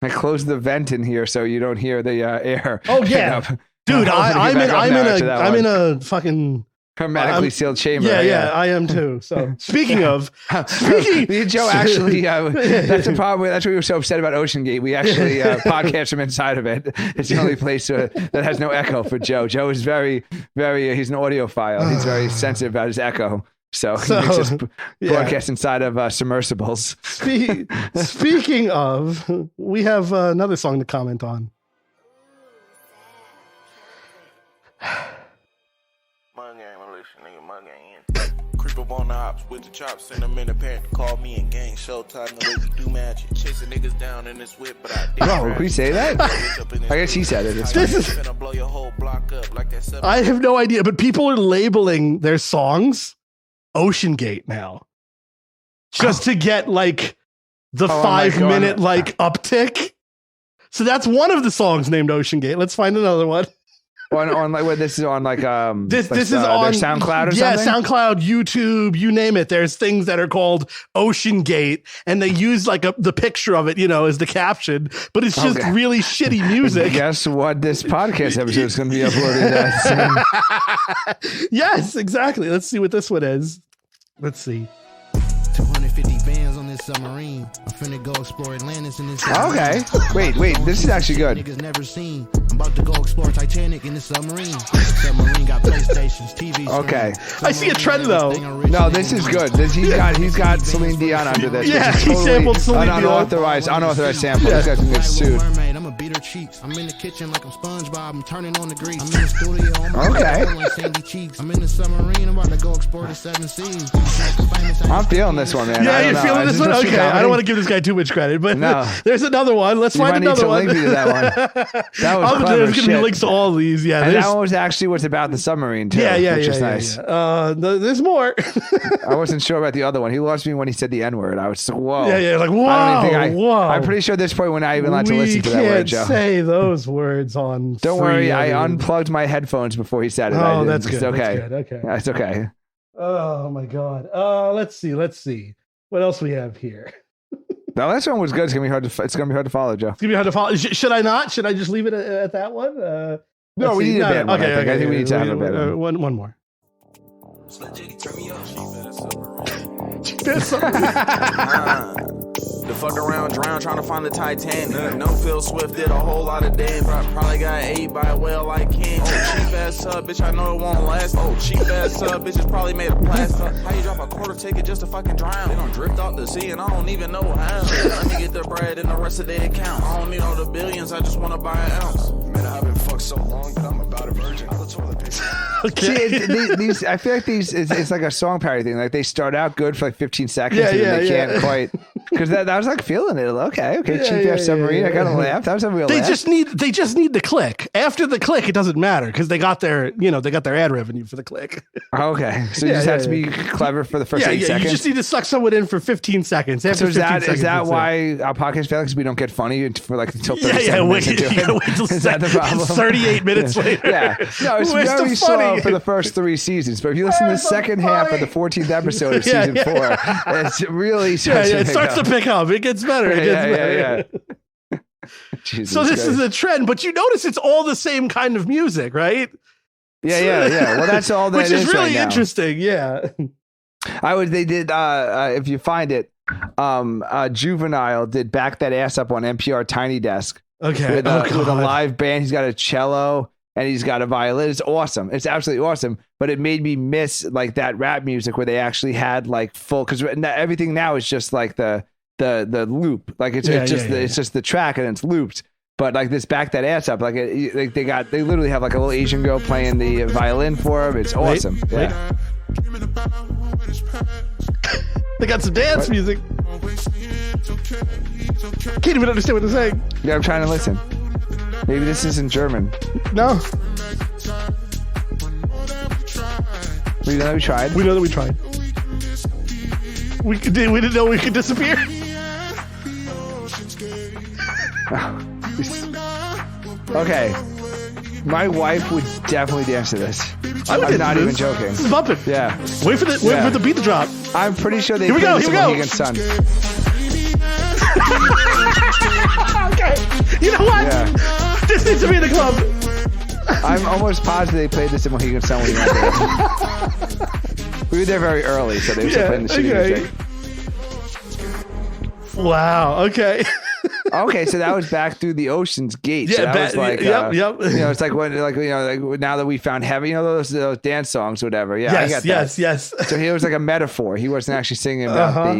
I closed the vent in here so you don't hear the air. Oh yeah, dude, I'm in a fucking hermetically sealed chamber. Yeah, I am too. So speaking of, Joe, actually, that's the problem. That's why we were so upset about Ocean Gate. We actually podcast from inside of it. It's the only place that has no echo for Joe. Joe is very, very. He's an audiophile. He's very sensitive about his echo. So he makes us broadcast inside of submersibles. Speaking of, we have another song to comment on. Creep up on the ops with the chops, send them in the parent to call me and gang showtime the way we do magic. Chasing niggas down in this whip, but I did. Bro, can we say that? I guess he said it. I have no idea, but people are labeling their songs Ocean Gate now, just to get like the 5 minute like uptick. So that's one of the songs named Ocean Gate. Let's find another one. on like what this is on like this is on SoundCloud or something. Yeah, SoundCloud, YouTube, you name it. There's things that are called Ocean Gate, and they use like the picture of it, as the caption, but it's just really shitty music. Guess what? This podcast episode is going to be uploaded. Yes, exactly. Let's see what this one is. Let's see. 250 bands on this submarine. I'm finna go explore Atlantis in this submarine. Okay. Wait. This is actually good. Niggas never seen. I'm about to go explore Titanic in the submarine. Submarine got PlayStations, TVs. Okay. I see a trend though. No, this is good. He's got Celine Dion under this. Yeah, he sampled Celine Dion. Unauthorized sample. This guy's gonna get sued. I'm a beat her cheeks. I'm in the kitchen like I'm SpongeBob. I'm turning on the grease. I'm in the studio. Okay. Sandy cheeks. I'm in the submarine. I'm about to go explore the 7 seas. I'm feeling this one, man. Yeah, you're feeling this one? Okay. I don't want to give this guy too much credit, but there's another one. Let's find another one. Link me to that one. That was clever. There's going to be links to all of these. Yeah. And that one was actually what's about the submarine, too. Which is nice. There's more. I wasn't sure about the other one. He lost me when he said the N-word. I was like, whoa. Yeah, like, whoa. Whoa. I'm pretty sure at this point we're not even allowed to listen to that word, Joe. Say those words on. Don't worry. I unplugged my headphones before he said it. Oh, that's good. It's okay. That's good. Okay. It's okay. Oh, my God. Let's see. What else we have here? Now, that one was good. It's gonna be hard to follow, Joe. It's gonna be hard to follow. Should I not? Should I just leave it at that one? No, we need a bad one. Okay, I think we need to have a bad one. One more. The fuck around, drown, trying to find the Titanic. No Phil Swift did a whole lot of damage. Probably got ate by a whale like King. Oh, cheap ass sub, bitch, I know it won't last. Oh, cheap ass sub, bitch, is probably made of plastic. How you drop a quarter ticket just to fucking drown? They don't drift off the sea and I don't even know how. Let me get the bread and the rest of their account. I don't need all the billions, I just want to buy an ounce. Man, I haven't fucked so long that I'm about a virgin. I'll toilet paper. Okay. See, these, I feel like it's like a song parody thing. Like they start out good for like 15 seconds and then they can't quite. Because that was like feeling it. Okay, cheap ass submarine. I gotta laugh. That was a real laugh. They just need the click. After the click, it doesn't matter because they got their ad revenue for the click. Okay, so you just have to be clever for the first 8 seconds. You just need to suck someone in for 15 seconds. After so is that why our podcast fails? Because we don't get funny for like until 37 minutes into it? Is that the problem? 38 minutes later. Yeah, no, it's very slow for the first 3 seasons, but if you listen to the second half of the 14th episode of season 4, it's really it starts to pick up. It gets better. So this is a trend, but you notice it's all the same kind of music, right? Yeah. Well, that's all that which is really right interesting. Yeah. They did, if you find it, Juvenile did Back That Ass Up on NPR Tiny Desk. Okay. With a live band. He's got a cello and he's got a violin. It's awesome. It's absolutely awesome. But it made me miss like that rap music where they actually had like full, because everything now is just like the loop. Like it's just the track and it's looped. But like this Back That Ass Up, like they literally have like a little Asian girl playing the violin for him. It's awesome. Wait. They got some dance music. Can't even understand what they're saying. Yeah, I'm trying to listen. Maybe this isn't German. No. We know that we tried. We know that we tried. We didn't know we could disappear. Okay. My wife would definitely dance to this. I'm not even joking. This is bumping. Yeah. Wait for the beat to drop. I'm pretty sure they here we go. Mohegan Sun. Okay. You know what? Yeah. This needs to be in the club. I'm almost positive they played this in Mohegan Sun when we went there. We were there very early, so they were still playing the shitty music. Wow. Okay. Okay, so that was back through the Ocean's Gate. So that was like, yep. It's like when, like now that we found heaven, those dance songs, or whatever. Yeah, I get that. Yes. So he was like a metaphor. He wasn't actually singing about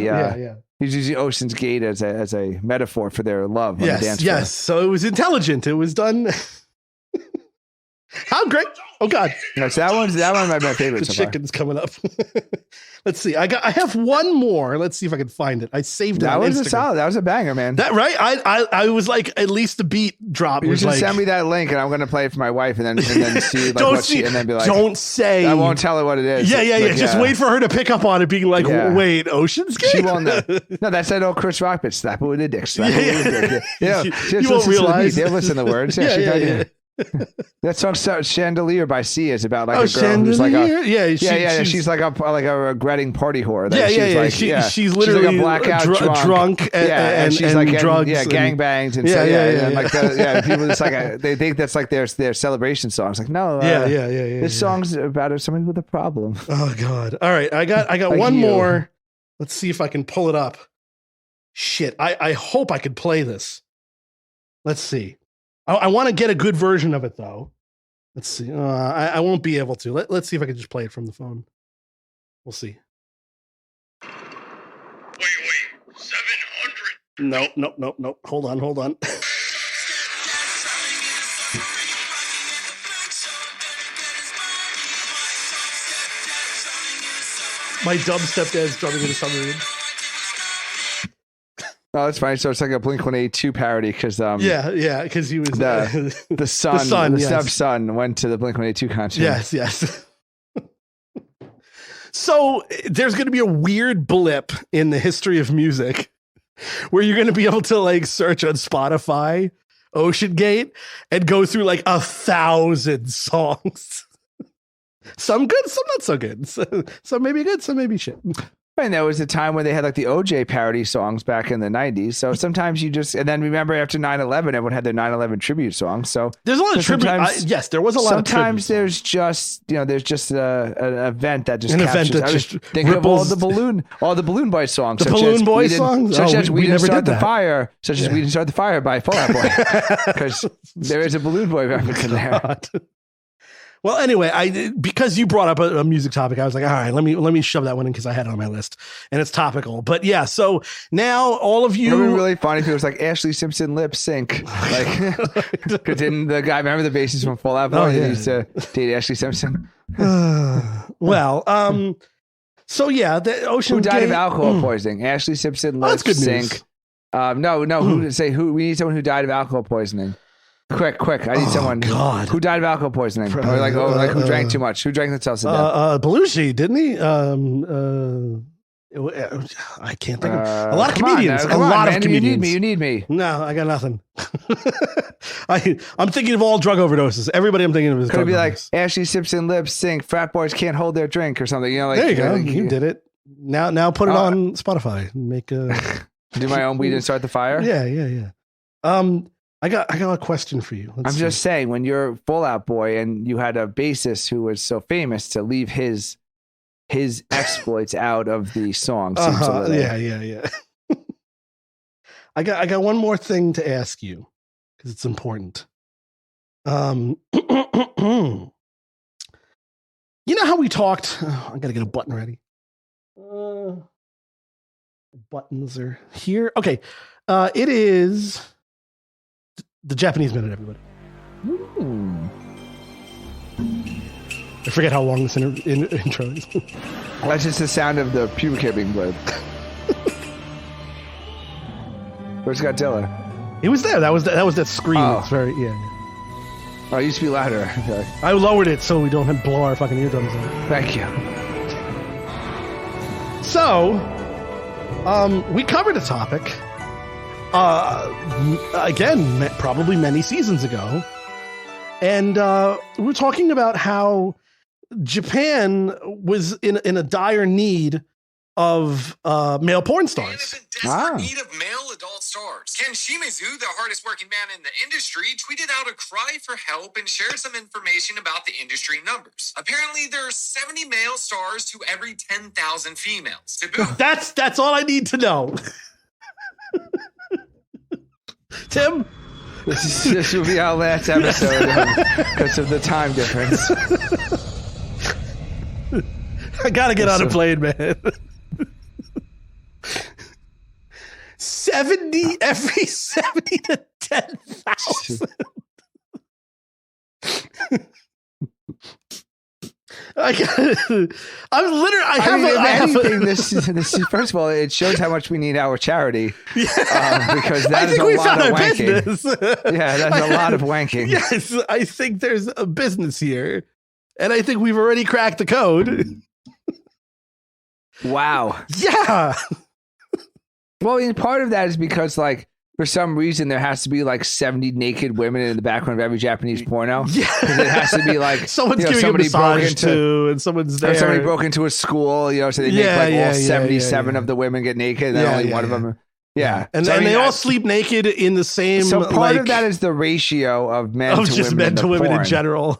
He's using Ocean's Gate as a metaphor for their love on the dance floor. Yes. So it was intelligent. It was done. How great! Oh God! No, so that one's my favorite. The chicken's coming up. Let's see. I have one more. Let's see if I can find it. I saved it. That on was Instagram. a solid. That was a banger, man. That right? I was like, at least the beat drop. You was should like, send me that link, and I'm gonna play it for my wife, and then see like what she, and then be like, don't say. I won't tell her what it is. Yeah. Just wait for her to pick up on it, being like, wait, Ocean's Gate. She won't know. No, that's that old Chris Rock bitch. Slap it with a dick. Slap it with a dick. You won't realize. They'll listen to the words. Yeah. That song "Chandelier" by Sia is about like a girl who's like she's like a regretting party whore. She's literally like a blackout drunk and she's and like drugs, gangbangs and and like people just like they think that's like their celebration songs. Like no, this song's about somebody with a problem. Oh God! All right, I got like one more. Let's see if I can pull it up. Shit, I hope I could play this. Let's see. I want to get a good version of it, though. Let's see. I won't be able to. Let's see if I can just play it from the phone. We'll see. Wait. 700. Nope. Hold on. My dumb stepdad's drumming in a submarine. Oh, that's fine. So it's like a Blink-182 parody because because he was the stepson went to the Blink-182 concert. Yes. So there's going to be a weird blip in the history of music where you're going to be able to like search on Spotify Ocean Gate and go through like 1,000 songs. Some good, some not so good. Some maybe good, some maybe shit. And there was a time when they had like the OJ parody songs back in the 90s. So sometimes you just, and then remember after 9/11, everyone had their 9/11 tribute songs. So there's a lot of tribute. Yes, there was a lot of tribute. Sometimes there's just, there's just an event that just think ripples. of all the Balloon Boy songs. The Balloon Boy songs? Such as We Didn't Start the Fire. Such as We Didn't Start the Fire by Fall Out Boy. Because there is a Balloon Boy reference in there. Well, anyway, because you brought up a music topic, I was like, all right, let me shove that one in because I had it on my list and it's topical. But yeah, so now all of you, it would be really funny if it was like Ashley Simpson lip sync, like because didn't the guy remember the bassist from Fall Out Boy? He used to date Ashley Simpson. Well, so yeah, the Ocean who died Gate, of alcohol poisoning? Ashley Simpson lip sync. No. We need someone who died of alcohol poisoning. Quick! I need someone who died of alcohol poisoning, or who drank too much, who drank themselves to death. Belushi, didn't he? I can't think of a lot of comedians. A lot of comedians. You need me. No, I got nothing. I'm thinking of all drug overdoses. Everybody I'm thinking of is. Could it be like Ashley Simpson lip sync? Frat boys can't hold their drink or something. There you go. You did it. Now put it on Spotify. Make do my own We Didn't Start the Fire. Yeah. I got a question for you. I'm just saying, when you're Fall Out Boy and you had a bassist who was so famous to leave his exploits out of the song. Yeah. I got one more thing to ask you because it's important. You know how we talked? I gotta get a button ready. Buttons are here. Okay, it is. The Japanese minute, everybody. I forget how long this intro is. That's just the sound of the pubic hair being bled. Where's Godzilla? He was there. That was that scream. Oh. It's very Oh, it used to be louder. Okay. I lowered it so we don't have to blow our fucking eardrums out. Thank you. So, we covered a topic. Again, probably many seasons ago. And we're talking about how Japan was in a dire need of male porn stars. Desperate need of male adult stars. Ken Shimizu, the hardest working man in the industry, tweeted out a cry for help and shared some information about the industry numbers. Apparently, there are 70 male stars to every 10,000 females. That's all I need to know. Tim, this will be our last episode because of the time difference. I gotta get on a plane, man. 70 every 70 to 10,000. First of all, it shows how much we need our charity. Because that is a lot of wanking. Yeah, that's a lot of wanking. Yes, I think there's a business here. And I think we've already cracked the code. Wow. Yeah. Well, and part of that is because, like, for some reason, there has to be like 70 naked women in the background of every Japanese porno. Yeah. Because it has to be like someone's giving a massage to, and someone's there. Or somebody broke into a school, so they make all 77 of the women get naked, and then only one of them. Yeah. And then they all sleep naked in the same. So part of that is the ratio of men to women in general.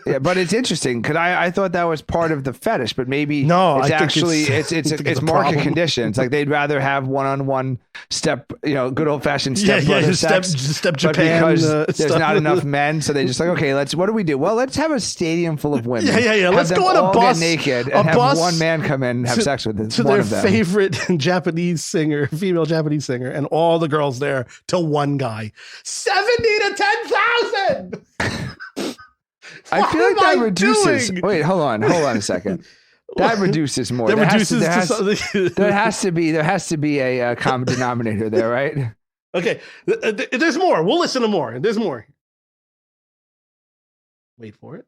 Yeah, but it's interesting because I thought that was part of the fetish, but maybe it's market conditions. Like they'd rather have one-on-one step, good old-fashioned step step Japan. Because there's not enough men, so they just like, okay, what do we do? Well, let's have a stadium full of women. Yeah. Let's go on a bus, get naked, and have one man come in and have sex with to their favorite Japanese singer, female Japanese singer, and all the girls there to one guy. 70 to 10,000. I feel like that reduces. Wait, hold on a second. That reduces more. There has to be a common denominator there, right? Okay, there's more. We'll listen to more. There's more. Wait for it.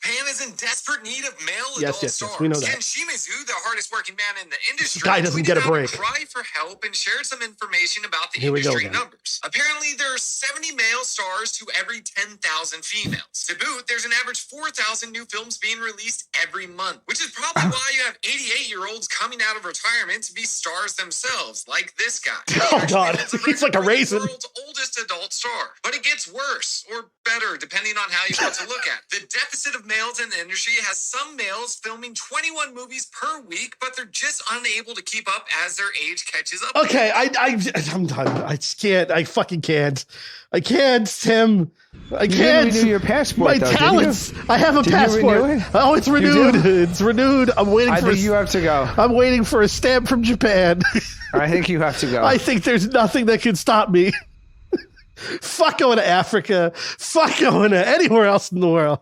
Japan is in desperate need of male adult stars. Yes, we know that. Ken Shimizu, the hardest working man in the industry, guy doesn't get a break. Cry for help and shared some information about the industry numbers. Apparently, there are 70 male stars to every 10,000 females. To boot, there's an average 4,000 new films being released every month, which is probably why you have 88-year-olds coming out of retirement to be stars themselves, like this guy. Oh, God. He's like a raisin. The world's oldest adult star. But it gets worse, or better, depending on how you want to look at it. The deficit of males in the industry has some males filming 21 movies per week, but they're just unable to keep up as their age catches up. Okay, I'm done. I just can't. I fucking can't. I can't, Tim. I can't. You didn't renew your passport, My talents. I have a passport. You renew it? Oh, it's renewed. It's renewed. I'm waiting I for. think you have to go. I'm waiting for a stamp from Japan. I think you have to go. I think there's nothing that can stop me. Fuck going to Africa. Fuck going to anywhere else in the world.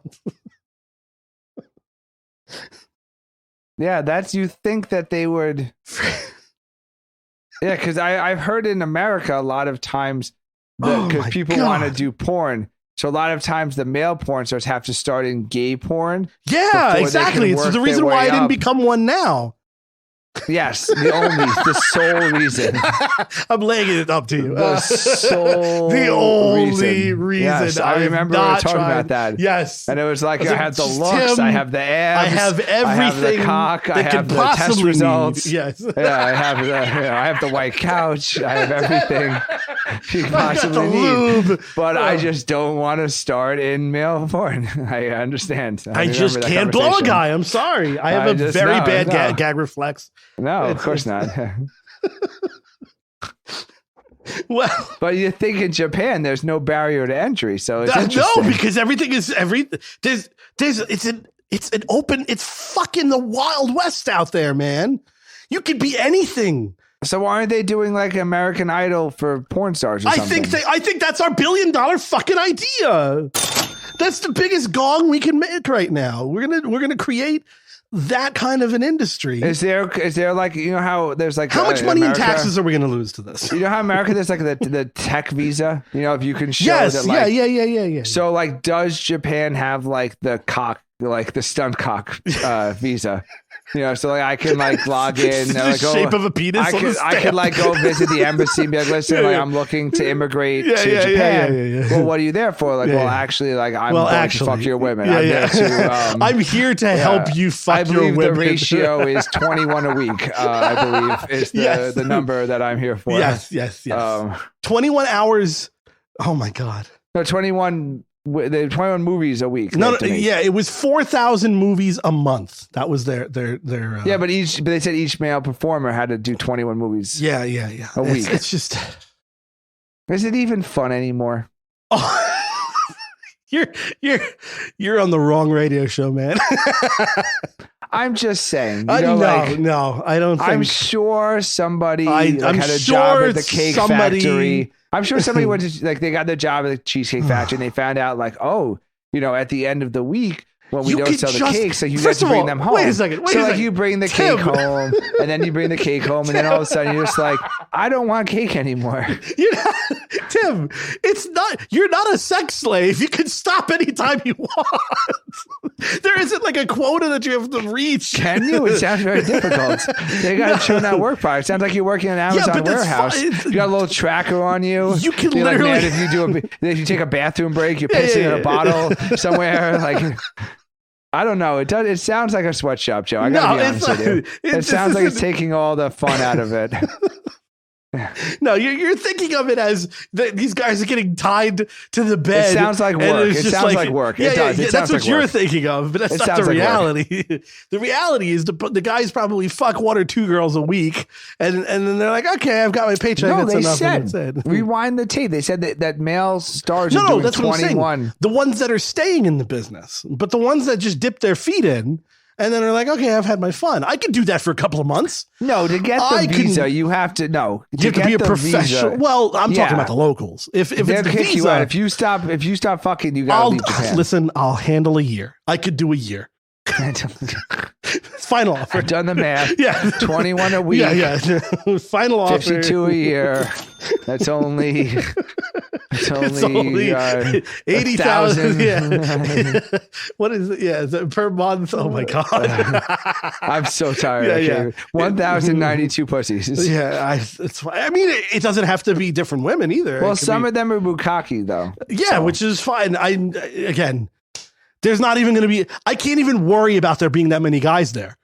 Yeah, that's, you think that they would. Yeah, because I've heard in America a lot of times because people want to do porn. So a lot of times the male porn stars have to start in gay porn. Yeah, exactly. It's the reason why I didn't become one now. Yes, the sole reason. I'm laying it up to you. The only reason. Yes, I remember talking about that. Yes. And it was like, I have the looks, Tim, I have the abs, I have everything I have the cock, I have the test results. Yes. Yeah, I have the white couch, I have everything you possibly need. But I just don't want to start in male porn. I understand. I just can't blow a guy. I'm sorry. I have a very bad gag reflex. No, of course not. Well, but you think in Japan there's no barrier to entry, so it's no, because everything is it's an open. It's fucking the Wild West out there, man. You could be anything. So why aren't they doing like American Idol for porn stars or something? I think that's our $1 billion fucking idea. That's the biggest gong we can make right now. We're gonna create that kind of an industry. Is there like, you know how there's like how much money in taxes are we going to lose to this? You know how America there's like the tech visa, you know, if you can show yes, that like, yeah. So like, does Japan have like the stunt cock visa? You know, so like I can like log in. The shape of a penis. I could like go visit the embassy and be like, listen, like I'm looking to immigrate to Japan. Yeah. Well, what are you there for? Like, well, actually, like I'm going to fuck your women. I'm there to. I'm here to help you fuck your women. I believe the ratio is 21 a week. I believe is the number that I'm here for. Yes. 21 hours. Oh my God. No, 21. The 21 movies a week. No, it was 4,000 movies a month. That was their. Yeah, but they said each male performer had to do 21 movies. Yeah. A week. It's just. Is it even fun anymore? Oh, you're on the wrong radio show, man. I'm just saying. No, I don't think. I'm sure somebody had a sure job at the cake factory. I'm sure somebody went to, like, they got their job at the Cheesecake Factory and they found out, like, oh, you know, at the end of the week when we don't sell the cake, so you have to bring them home. Wait a second. You bring the cake home, and then you bring the cake home, and then all of a sudden you're just like, I don't want cake anymore. Tim, you're not a sex slave. You can stop anytime you want. There isn't like a quota that you have to reach. Can you? It sounds very difficult. They got to turn that work product. It sounds like you're working in an Amazon warehouse. You got a little tracker on you. You can literally. Like, man, if you take a bathroom break, you're pissing in a bottle somewhere. Like, I don't know. It sounds like a sweatshop, Joe. I gotta be honest with you. It sounds like it's taking all the fun out of it. No, you're thinking of it as these guys are getting tied to the bed. It sounds like work. It sounds like work. It does. It that's what like you're work. thinking of, but that's not the reality. The reality is the guys probably fuck 1 or 2 girls a week, and then they're like, okay, I've got my paycheck. No, that's they enough. said rewind the tape. They said that male stars are doing that's 21. What I'm saying. The ones that are staying in the business, but the ones that just dip their feet in. And then they're like, okay, I've had my fun. I could do that for a couple of months. No, to get the visa, you have to be a professional. Visa, well, I'm talking about the locals. If it's the visa, you out. If you stop fucking, you gotta leave Japan. Listen, I'll handle a year. I could do a year. Final offer. I've done the math. 21 a week. Yeah. Final offer. 52 a year. That's only. It's only 80,000. Yeah. What is it? Yeah, is it per month? Oh my God. I'm so tired. 1,092 pussies. Yeah, I mean, it doesn't have to be different women either. Well, some of them are bukkake though. Yeah, which is fine. Again, There's not even going to be, I can't even worry about there being that many guys there.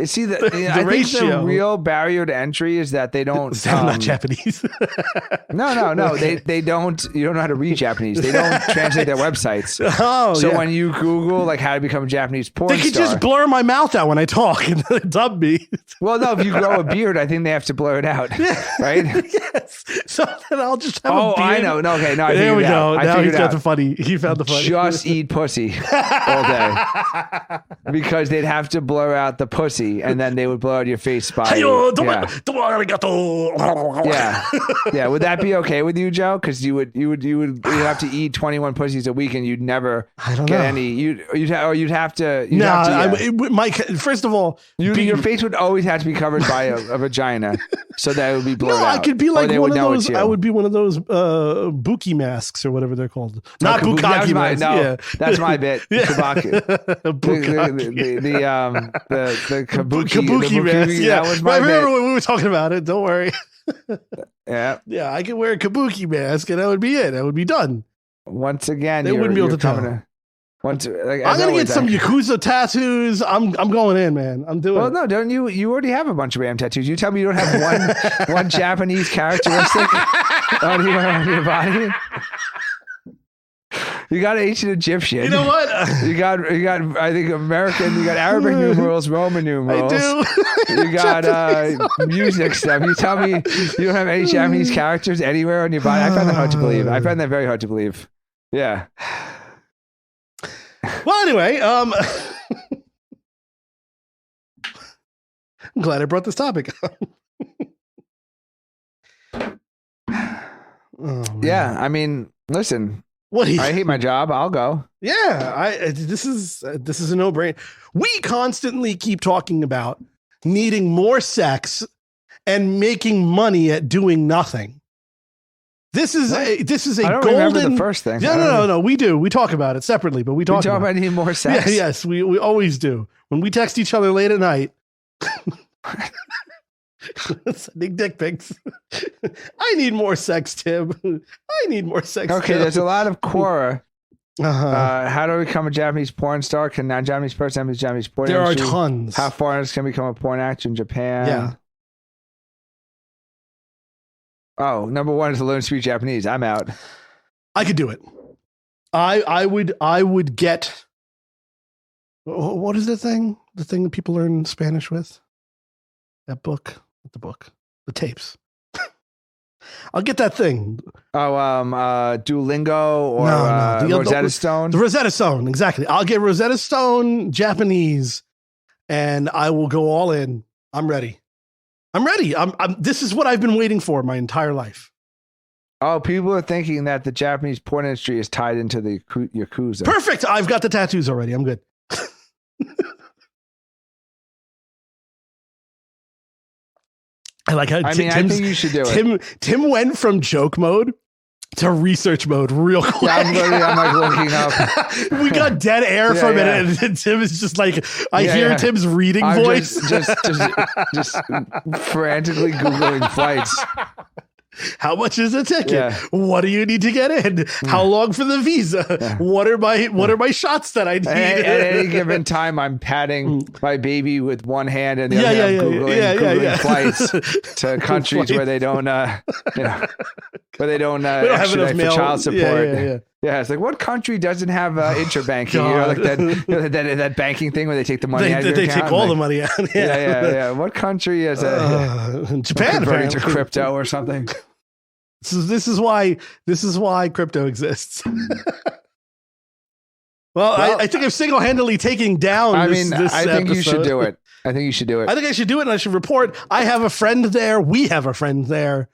See, I think the real barrier to entry is that they don't. They're not Japanese. No. They don't. You don't know how to read Japanese. They don't translate their websites. Oh, so when you Google like how to become a Japanese porn star, they could just blur my mouth out when I talk and dub me. Well, no, if you grow a beard, I think they have to blur it out, right? Yes. So then I'll just have a beard. I know. No, okay, no. There we go. Now he got the funny. He found the funny. Just eat pussy all day because they'd have to blur out the pussy. And then they would blow out your face by yeah. Would that be okay with you, Joe? Because you'd have to eat 21 pussies a week, and you'd never get any. You'd have to. Mike. First of all, your face would always have to be covered by a vagina, so that it would be blurred out. I could be like one of those. I would be one of those buki masks or whatever they're called. Not bukkake masks. No, that's my bit. Kabuki. The kabuki mask. Yeah, that was my I remember when we were talking about it. Don't worry. Yeah. I could wear a kabuki mask, and that would be it. That would be done. Once again, they wouldn't be able to tell. I'm gonna get some Yakuza tattoos. I'm going in, man. I'm doing. Well, no, don't you? You already have a bunch of damn tattoos. You tell me you don't have one Japanese characteristic on your body. You got ancient Egyptian. You know what? You got. I think American. You got Arabic numerals, Roman numerals. I do. You got music stuff. You tell me you don't have any Japanese characters anywhere on your body. I find that hard to believe. I find that very hard to believe. Yeah. Well, anyway, I'm glad I brought this topic up. Yeah, I mean, listen. I hate my job. I'll go. Yeah, this is a no-brainer. We constantly keep talking about needing more sex and making money at doing nothing. This is a I don't golden. Remember the first thing. No. We do. We talk about it separately, but we talk about needing more sex. Yeah, yes, we always do. When we text each other late at night. Sending dick pics. I need more sex, Tim. I need more sex. Okay, Tim. there's a lot of Quora. How to become a Japanese porn star? Can a Japanese person have a Japanese porn There industry? are tons. How foreigners can become a porn actor in Japan? Yeah. Oh, number one is to learn to speak Japanese. I'm out. I could do it. I would get. What is the thing? The thing that people learn Spanish with? That book. The tapes. I'll get that thing. Duolingo or the Rosetta Stone. The Rosetta Stone, exactly. I'll get Rosetta Stone Japanese, and I will go all in. I'm ready. This is what I've been waiting for my entire life. Oh, people are thinking that the Japanese porn industry is tied into the Yakuza. Perfect. I've got the tattoos already. I'm good. I like how I think you should do it. Tim went from joke mode to research mode real quick. I'm like looking up. We got dead air for a minute, and Tim is just like, I hear Tim's reading voice. Just frantically Googling flights. How much is a ticket? Yeah. What do you need to get in? How long for the visa? Yeah. What are my shots that I need? At any given time, I'm patting my baby with one hand and the other hand Googling flights to countries where they don't, have enough for child support. Yeah, it's like, what country doesn't have interbanking? Like that banking thing where they take the money out of your account. They take all the money out. Yeah. What country is Japan converting to crypto or something? This is why crypto exists. Well, I think I'm single-handedly taking down. I think episode. You should do it. I think I should do it, and I should report. I have a friend there. We have a friend there.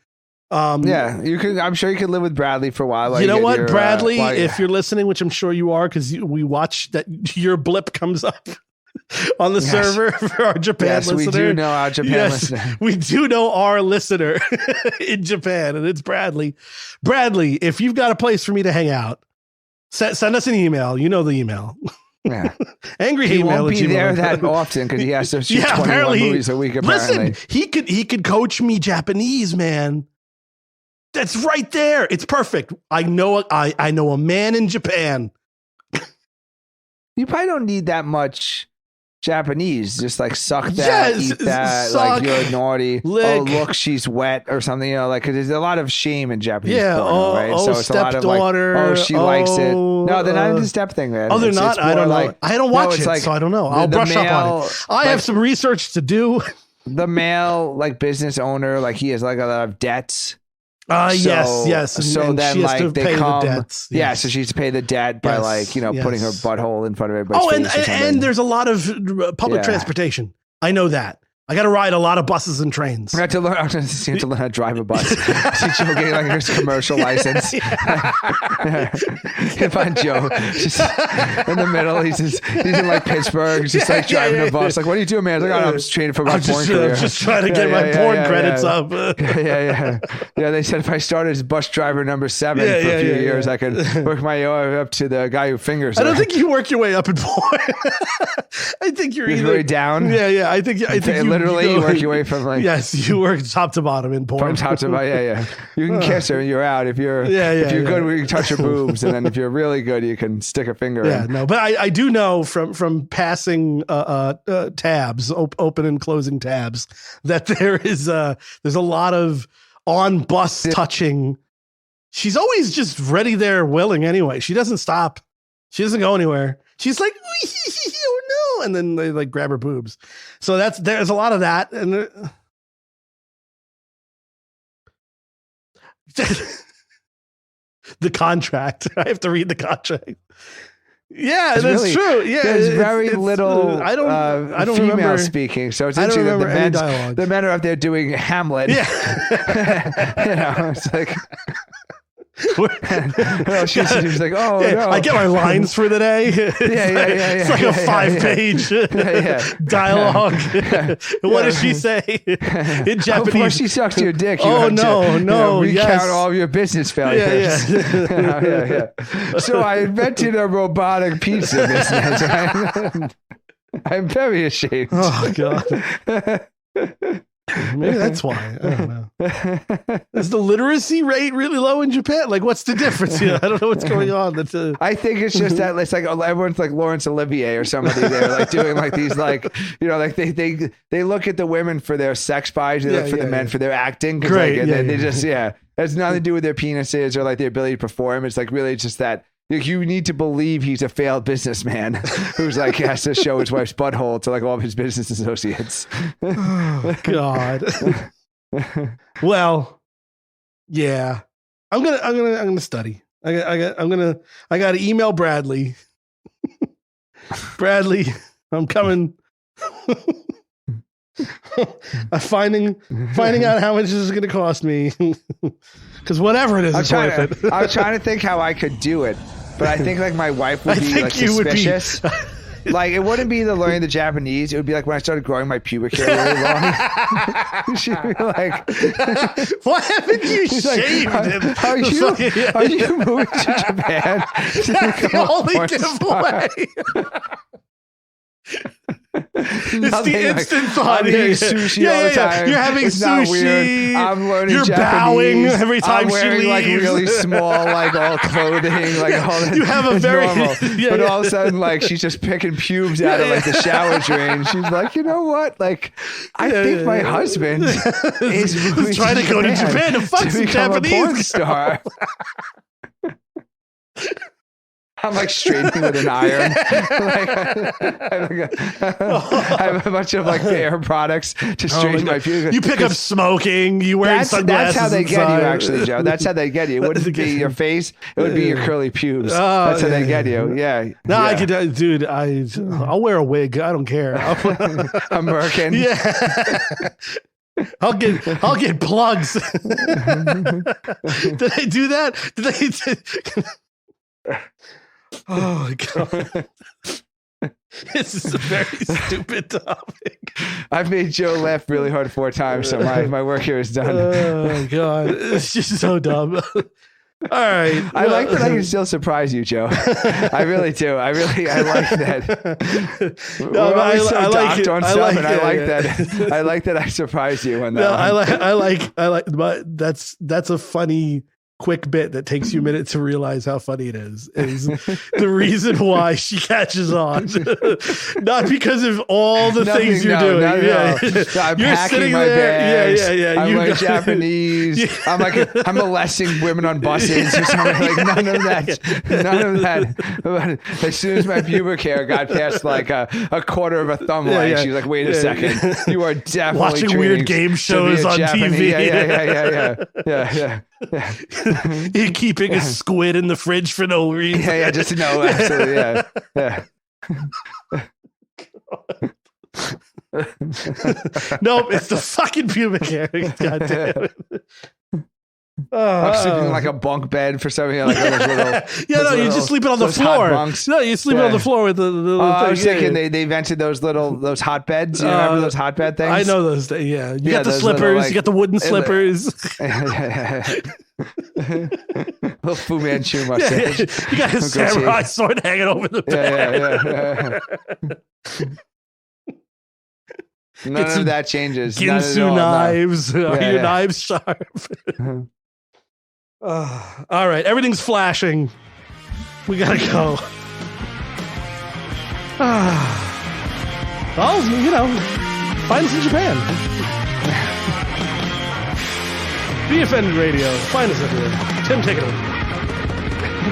You could. I'm sure you could live with Bradley for a while. You know what, Bradley? If you're listening, which I'm sure you are, because we watch that your blip comes up on the server for our Japan listener. We do know our Japan listener. We do know our listener in Japan, and it's Bradley. Bradley, if you've got a place for me to hang out, send us an email. You know the email. Yeah. Angry he email. Won't be there that often because he has to shoot 21 movies a week. Apparently, listen, he could coach me Japanese, man. That's right there. It's perfect. I know a man in Japan You probably don't need that much Japanese. Just like suck that, eat that, suck, like you're naughty. lick. Oh, look, she's wet or something. You know, like 'cause there's a lot of shame in Japanese porn, right? So it's a lot of like, stepdaughter. she likes it. No, they're not into the step thing, man. Oh, they're not. I don't know. Like, I don't watch it, so I don't know. I'll brush up on it. I have some research to do. The male like business owner, like he has like a lot of debts. Yes. So and then she has like to they pay come, the debts. yeah. So she has to pay the debt by like putting her butthole in front of everybody's face. And there's a lot of public transportation. I know that. I got to ride a lot to and trains. I have to learn how to drive a bus. See Joe getting like his commercial license. If I'm Joe, just in the middle, he's in like Pittsburgh, he's just like driving a bus. Like, what are you doing, man? He's like, oh, no, I'm just training for my porn career. I'm just trying to get my porn credits up. Yeah. They said if I started as bus driver number 7 for a few years, I could work my way up to the guy who fingers. I don't think you work your way up in porn. I think you're either way down. Yeah. I think you literally you work your way from like you work top to bottom in porn. From top to bottom, yeah. You can kiss her and you're out. If you're good, we can touch her boobs, and then if you're really good, you can stick a finger in. Yeah, no, but I do know from passing tabs, open and closing tabs, that there's a lot of on bus touching. She's always just ready there, willing anyway. She doesn't stop. She doesn't go anywhere. She's like, oh no, and then they like grab her boobs. So there's a lot of that, and the contract. I have to read the contract. Yeah, that's true. Yeah, there's very little. I don't female remember speaking. So it's interesting that the men are up there doing Hamlet. Yeah, it's like. She's like, oh no. I get my lines for the day. It's like a 5-page dialogue. What does she say in Japanese? Before she sucks your dick, you recount all of your business failures. So I invented a robotic pizza business. I'm very ashamed. Oh God. Maybe that's why. I don't know. Is the literacy rate really low in Japan? Like, what's the difference here? I don't know what's going on. I think it's just that it's like everyone's like Laurence Olivier or somebody there, like doing like these like like they look at the women for their sex bodies, they look for the men for their acting. Great. They just it has nothing to do with their penises or like their ability to perform. It's like really just that. You need to believe he's a failed businessman who's like has to show his wife's butthole to like all of his business associates. Oh, God. Well, yeah, I'm gonna study. I got to email Bradley. Bradley, I'm coming. I'm finding out how much this is going to cost me. Because whatever it is, it's worth it. I was trying to think how I could do it, but I think like my wife would be like suspicious. Like it wouldn't be the learning the Japanese. It would be like when I started growing my pubic hair really long. She'd be like, "Why haven't you shaved him? Are you moving to Japan? That's the only giveaway." It's the instant thought. I'm eating sushi all the time. You're having it's sushi. Not weird. I'm learning You're Japanese. bowing every time I'm wearing she leaves. like really small, like all clothing, like all that. You have a very normal. But all of a sudden, like she's just picking pubes out of like the shower drain. She's like, you know what? Like, I think my husband is trying to go to Japan to fuck some Japanese a porn star. I'm like straightening with an iron. I have a bunch of like hair products to straighten my pubes. You pick up smoking. You wear sunglasses. That's how they inside. get you, actually, Joe. That's how they get you. It wouldn't be your face. It would be your curly pubes. That's how they get you. Yeah. No, I could, dude. I'll wear a wig. I don't care. American. Yeah. I'll get plugs. Did I do that? Did I? Oh my God. This is a very stupid topic. I've made Joe laugh really hard 4 times, so my work here is done. Oh my God. It's just so dumb. All right. I like that I can still surprise you, Joe. I really do. I like that. No, I like it. I like that I surprise you on that. I like, but that's a funny quick bit that takes you a minute to realize how funny it is the reason why she catches on. Not because of all the things you're doing. I'm you're packing my bags. I'm like Japanese. Yeah. I'm molesting women on buses or something. Like none of that. But as soon as my pubic hair got past like a quarter of a thumb length, she's like, wait a second. You are definitely watching weird game shows on TV. Yeah. You're keeping a squid in the fridge for no reason. Yeah, just no, absolutely, yeah. Nope, it's the fucking pubic hair. God damn it. I'm sleeping like a bunk bed for some reason. Like you're just sleeping on the floor. No, you're sleeping on the floor with the I was thinking they invented those hot beds. You remember those hot bed things? I know those things. Yeah, you got the slippers. You got the wooden slippers. Little Fu Manchu mustache. You got his samurai sword hanging over the bed. None of that changes. Ginsu knives. Are your knives sharp? All right, everything's flashing. We gotta go. Well, find us in Japan. Be Offended Radio. Find us everywhere. Tim, take it over.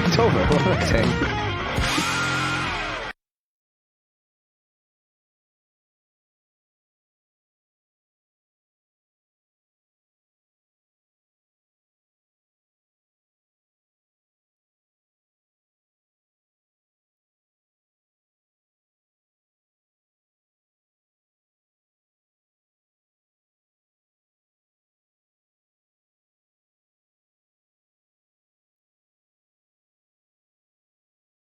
It's over. What am I saying?